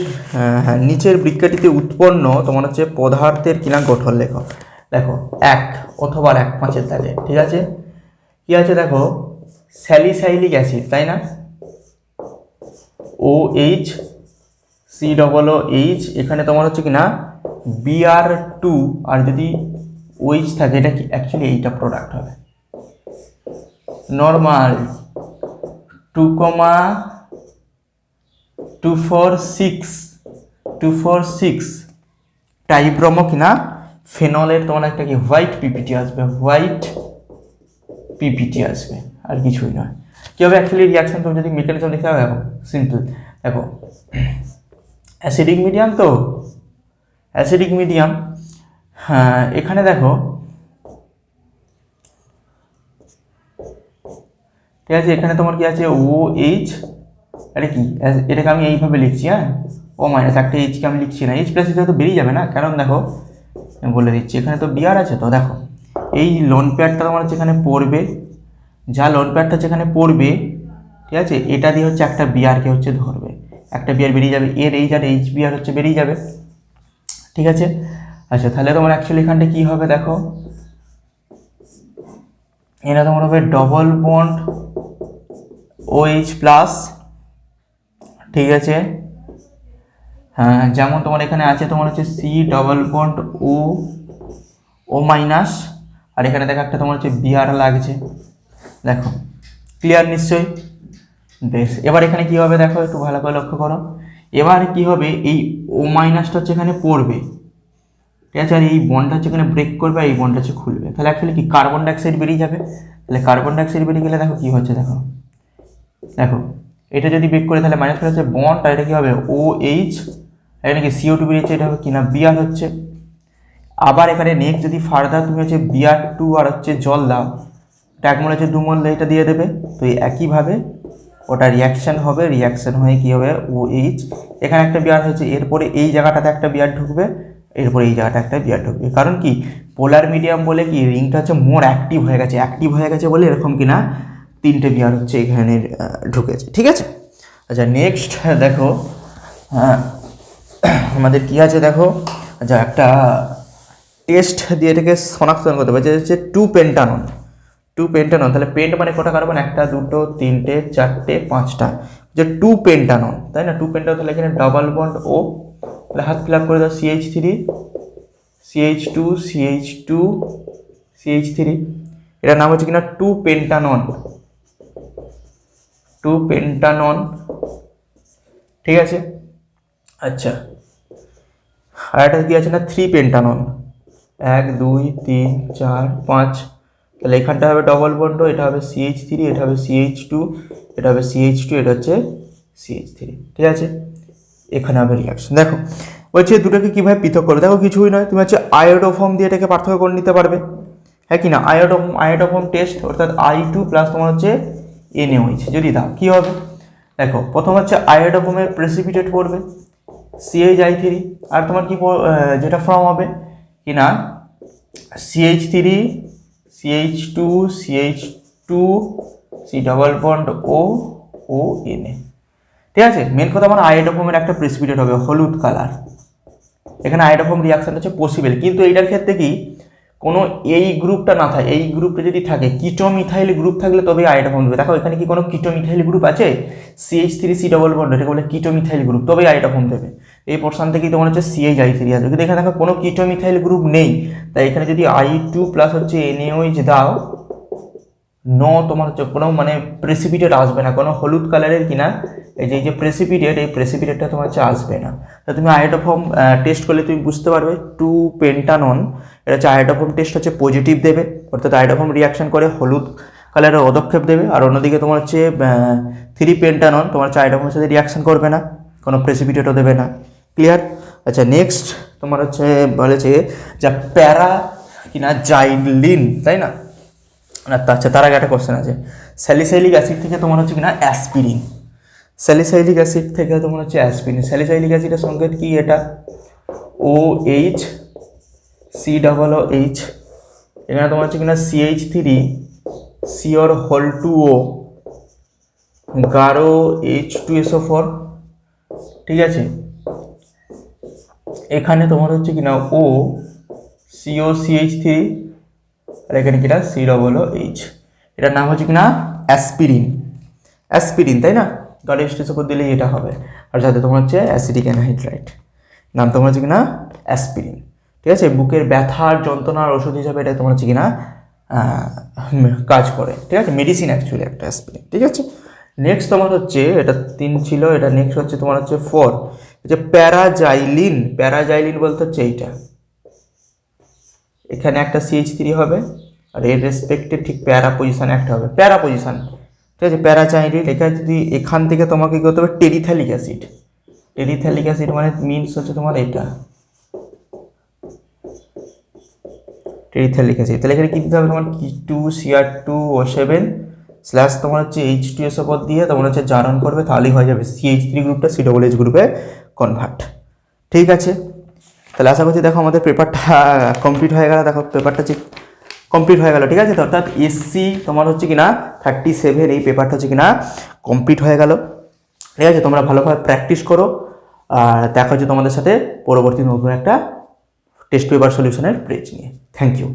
হ্যাঁ নিচের বৃক্ষাটিতে উৎপন্ন তোমার হচ্ছে পদার্থের কিনা গঠন লেখো। দেখো এক অথবা এক 5-এর দাগে, ঠিক আছে কি আছে দেখো স্যালিসাইলিক অ্যাসিড তাই না, OH COOH, এখানে তোমার হচ্ছে কিনা Br2, আর যদি OH থাকে এটা কি অ্যাকচুয়ালি এইটা প্রোডাক্ট হবে নর্মাল 2,246 টাইব্রোমো কিনা ফেনলের তোমার একটা কি হোয়াইট পিপিটি আসবে, হোয়াইট পিপিটি আসবে, আর কিছুই নয়। কী হবে অ্যাকচুয়ালি রিয়াকশন, তুমি যদি মেকানিজম দেখতে হবে দেখো সিম্পল, দেখো অ্যাসিডিক মিডিয়াম, তো অ্যাসিডিক মিডিয়াম, হ্যাঁ এখানে দেখো ঠিক আছে, এখানে তোমার কি আছে OH, এটা কি এটাকে আমি এইভাবে লিখছি, হ্যাঁ ও মাইনাস একটা এইচকে আমি লিখছি না, H প্লাস তো বেরিয়ে যাবে না, কারণ দেখো আমি বলে দিচ্ছি এখানে তো বিআর আছে, তো দেখো এই লোন পেয়ারটা তোমার হচ্ছে এখানে পড়বে, যা লোন পেয়ারটা যেখানে পড়বে ঠিক আছে, এটা দিয়ে হচ্ছে একটা বিআরকে হচ্ছে ধরবে, একটা বিআর বেরিয়ে যাবে, এর এইচ আর এইচ বিআর হচ্ছে বেরিয়ে যাবে, ঠিক আছে। আচ্ছা তাহলে তোমার অ্যাকচুয়ালি এখানটা কী হবে দেখো, এটা তোমার হবে ডবল বন্ড OH প্লাস ঠিক আছে। হ্যাঁ, যেমন তোমার এখানে আছে তোমার হচ্ছে সি ডবল বন্ড ও ও মাইনাস, আর এখানে দেখো একটা তোমার হচ্ছে বিআর লাগছে, দেখো ক্লিয়ার নিশ্চয়ই। বেশ, এবার এখানে কি হবে দেখো একটু ভালো করে লক্ষ্য করো। এবার কি হবে, এই ও মাইনাসটা হচ্ছে এখানে পড়বে, ঠিক আছে, আর এই বন্ডটা হচ্ছে এখানে ব্রেক করবে, আর এই বন্ডটা হচ্ছে খুলবে, তাহলে অ্যাকচুয়ালি কি কার্বন ডাইঅক্সাইড বেরিয়ে যাবে। তাহলে কার্বন ডাইঅক্সাইড বেরিয়ে গেলে দেখো কি হচ্ছে, দেখো দেখো এটা যদি ব্রেক করে তাহলে মাইনাস করে হচ্ছে বন্ড, আর এটা কি হবে ও এইচ, এখানে কি CO2 বেরিয়েছে, এটা হবে কি না বিআর হচ্ছে। আবার এখানে নেক্সট যদি ফার্দার তুমি হচ্ছে Br2 আর হচ্ছে জল দাও, এটা 1 মোল হচ্ছে 2 মোল এটা দিয়ে দেবে, তো একইভাবে ওটা রিয়াকশান হবে, রিয়াকশান হয়ে কী হবে OH, এখানে একটা বিআর হয়েছে, এরপরে এই জায়গাটাতে একটা বিআর ঢুকবে, এরপরে এই জায়গাটা একটা বিআর ঢুকবে, কারণ কি পোলার মিডিয়াম বলে কি রিংটা হচ্ছে মোর অ্যাক্টিভ হয়ে গেছে বলে এরকম কি না 3টে বিআর হচ্ছে এখানে ঢুকেছে, ঠিক আছে। আচ্ছা নেক্সট দেখো, আমাদের কি আছে দেখো, আচ্ছা একটা টেস্ট দিয়ে এটাকে শনাক্তকরণ করতে হবে, যে হচ্ছে 2 পেন্টানন। তাহলে পেন্ট মানে কটা কার্বন, 1 2 3 4 5টা, যে 2 পেন্টানন, তাই না, 2 পেন্টানন, তাহলে এখানে ডাবল বন্ড ও, তাহলে হাত ফিল আপ করে দাও CH3 CH2 CH2 CH3, এটার নাম হচ্ছে কিনা 2 পেন্টানন, ঠিক আছে। আচ্ছা আর একটা কি আছে না 3 পেন্টানন, 1 2 3 4 5, তাহলে এখানটা হবে ডবল বন্ড, এটা হবে CH3, এটা হবে CH2, এটা হবে CH2, এটা হচ্ছে CH3, ঠিক আছে। এখানে হবে রিয়াকশন, দেখো বলছে দুটোকে কীভাবে পৃথক করবে, দেখো কিছুই নয়, তুমি হচ্ছে আয়োডোফর্ম দিয়ে এটাকে পার্থক্য করে নিতে পারবে, হ্যাঁ কি না, আয়োডোফর্ম টেস্ট, অর্থাৎ I2 প্লাস তোমার হচ্ছে NaOH যদি দাও কী হবে, দেখো প্রথম হচ্ছে আয়োডোফর্মের প্রেসিপিটেট পড়বে CH3, আর তোমার কি যেটা ফর্ম হবে কি না CH3 CH2 CH2 C double bond ও Na, ঠিক আছে। মেন কথা আমার আয়োডোফর্মের একটা প্রেসিপিটেট হবে হলুদ কালার, এখানে আয়োডোফর্ম রিয়াকশনটা হচ্ছে পসিবল, কিন্তু এইটার ক্ষেত্রে কি কোনো এই গ্রুপটা না থাকে, এই গ্রুপটা যদি থাকে কিটোমিথাইল গ্রুপ থাকলে তবে আয়োডোফর্ম দেবে, দেখো এখানে কি কোনো কিটোমিথাইল গ্রুপ আছে, CH3 C ডবল বন্ড, এটাকে বলে কিটোমিথাইল গ্রুপ, তবে আয়োডোফর্ম দেবে, এই পোর্শন থেকেই তোমার হচ্ছে CH3 আসবে, কিন্তু এখানে দেখো কোনো কিটোমিথাইল গ্রুপ নেই, তাই এখানে যদি I2 প্লাস হচ্ছে NaOH দাও, নো তোমার হচ্ছে কোনো মানে প্রেসিপিটেট আসবে না, কোনো হলুদ কালারের কিনা এই যে প্রেসিপিটেট, এই প্রেসিপিটেটটা তোমার হচ্ছে আসবে না। তো তুমি আয়োডোফর্ম টেস্ট করলে তুমি বুঝতে পারবে 2 পেন্টানন, এটা হচ্ছে আয়োডোফর্ম টেস্ট হচ্ছে পজিটিভ দেবে, অর্থাৎ আয়োডোফর্ম রিয়াকশন করে হলুদ কালারের পদক্ষেপ দেবে, আর অন্যদিকে তোমার হচ্ছে 3 পেন্টানন তোমার হচ্ছে আয়োডোফর্মের সাথে রিয়াকশন করবে না, কোনো প্রেসিপিটেটও দেবে না, ক্লিয়ার। আচ্ছা নেক্সট তোমার হচ্ছে বলেছে যা প্যারা কিনা জাইলিন, তাই না, আচ্ছা তার আগে একটা কোশ্চেন আছে, স্যালিসাইলিক অ্যাসিড থেকে তোমার হচ্ছে কিনা অ্যাসপিরিন, স্যালিসাইলিক অ্যাসিড থেকে তোমার হচ্ছে অ্যাসপিরিন, স্যালিসাইলিক অ্যাসিডের সংকেত কি, এটা OH C ডবল OH, এখানে তোমার হচ্ছে কিনা CH3 C or whole 2O গাঢ় H2SO4, ঠিক আছে। এখানে তোমার হচ্ছে কিনা O COCH3, আর এখানে কিনা C ডবল OH, এটার নাম হচ্ছে কিনা অ্যাসপিরিন, তাই না, গাঢ় H2SO4 দিলেই এটা হবে, আর সাথে তোমার হচ্ছে অ্যাসিডিক অ্যানহাইড্রাইড, নাম তোমার হচ্ছে কিনা অ্যাসপিরিন, ঠিক আছে। বুকের ব্যথার যন্ত্রণার ওষুধ হিসাবে এটা তোমার হচ্ছে কিনা কাজ করে, ঠিক আছে, মেডিসিন অ্যাকচুয়ালি একটা অ্যাসপিরিন, ঠিক আছে। নেক্সট তোমার হচ্ছে এটা 3 ছিল, এটা নেক্সট হচ্ছে তোমার হচ্ছে 4, যে প্যারাজাইলিন বলতে হচ্ছে এইটা, এখানে একটা CH3 হবে, আর এর রেসপেক্টে ঠিক প্যারা পজিশন একটা হবে, প্যারা পজিশন, ঠিক আছে, প্যারাজাইলিন, এখানে যদি এখান থেকে তোমাকে কী করতে হবে টেরিথ্যালিক অ্যাসিড মানে মিনস হচ্ছে তোমার এটা টেরিথ্যালিক অ্যাসিড, তাহলে এখানে কী দিতে হবে তোমার K2Cr2O7 স্ল্যাশ তোমার হচ্ছে H2SO4 দিয়ে তোমার হচ্ছে জারণ করবে, তাহলেই হয়ে যাবে CH3 গ্রুপটা COOH গ্রুপে কনভার্ট, ঠিক আছে। তাহলে আশা করছি দেখো আমাদের পেপারটা কমপ্লিট হয়ে গেল, দেখো পেপারটা কমপ্লিট হয়ে গেল, ঠিক আছে। তো অর্থাৎ এসসি তোমার হচ্ছে কিনা 37 এই পেপারটা হচ্ছে কিনা কমপ্লিট হয়ে গেল, ঠিক আছে। তোমরা ভালোভাবে প্র্যাকটিস করো, আর দেখা হচ্ছে তোমাদের সাথে পরবর্তী নতুন একটা টেস্ট পেপার সলিউশনের পেজ নিয়ে। Thank you.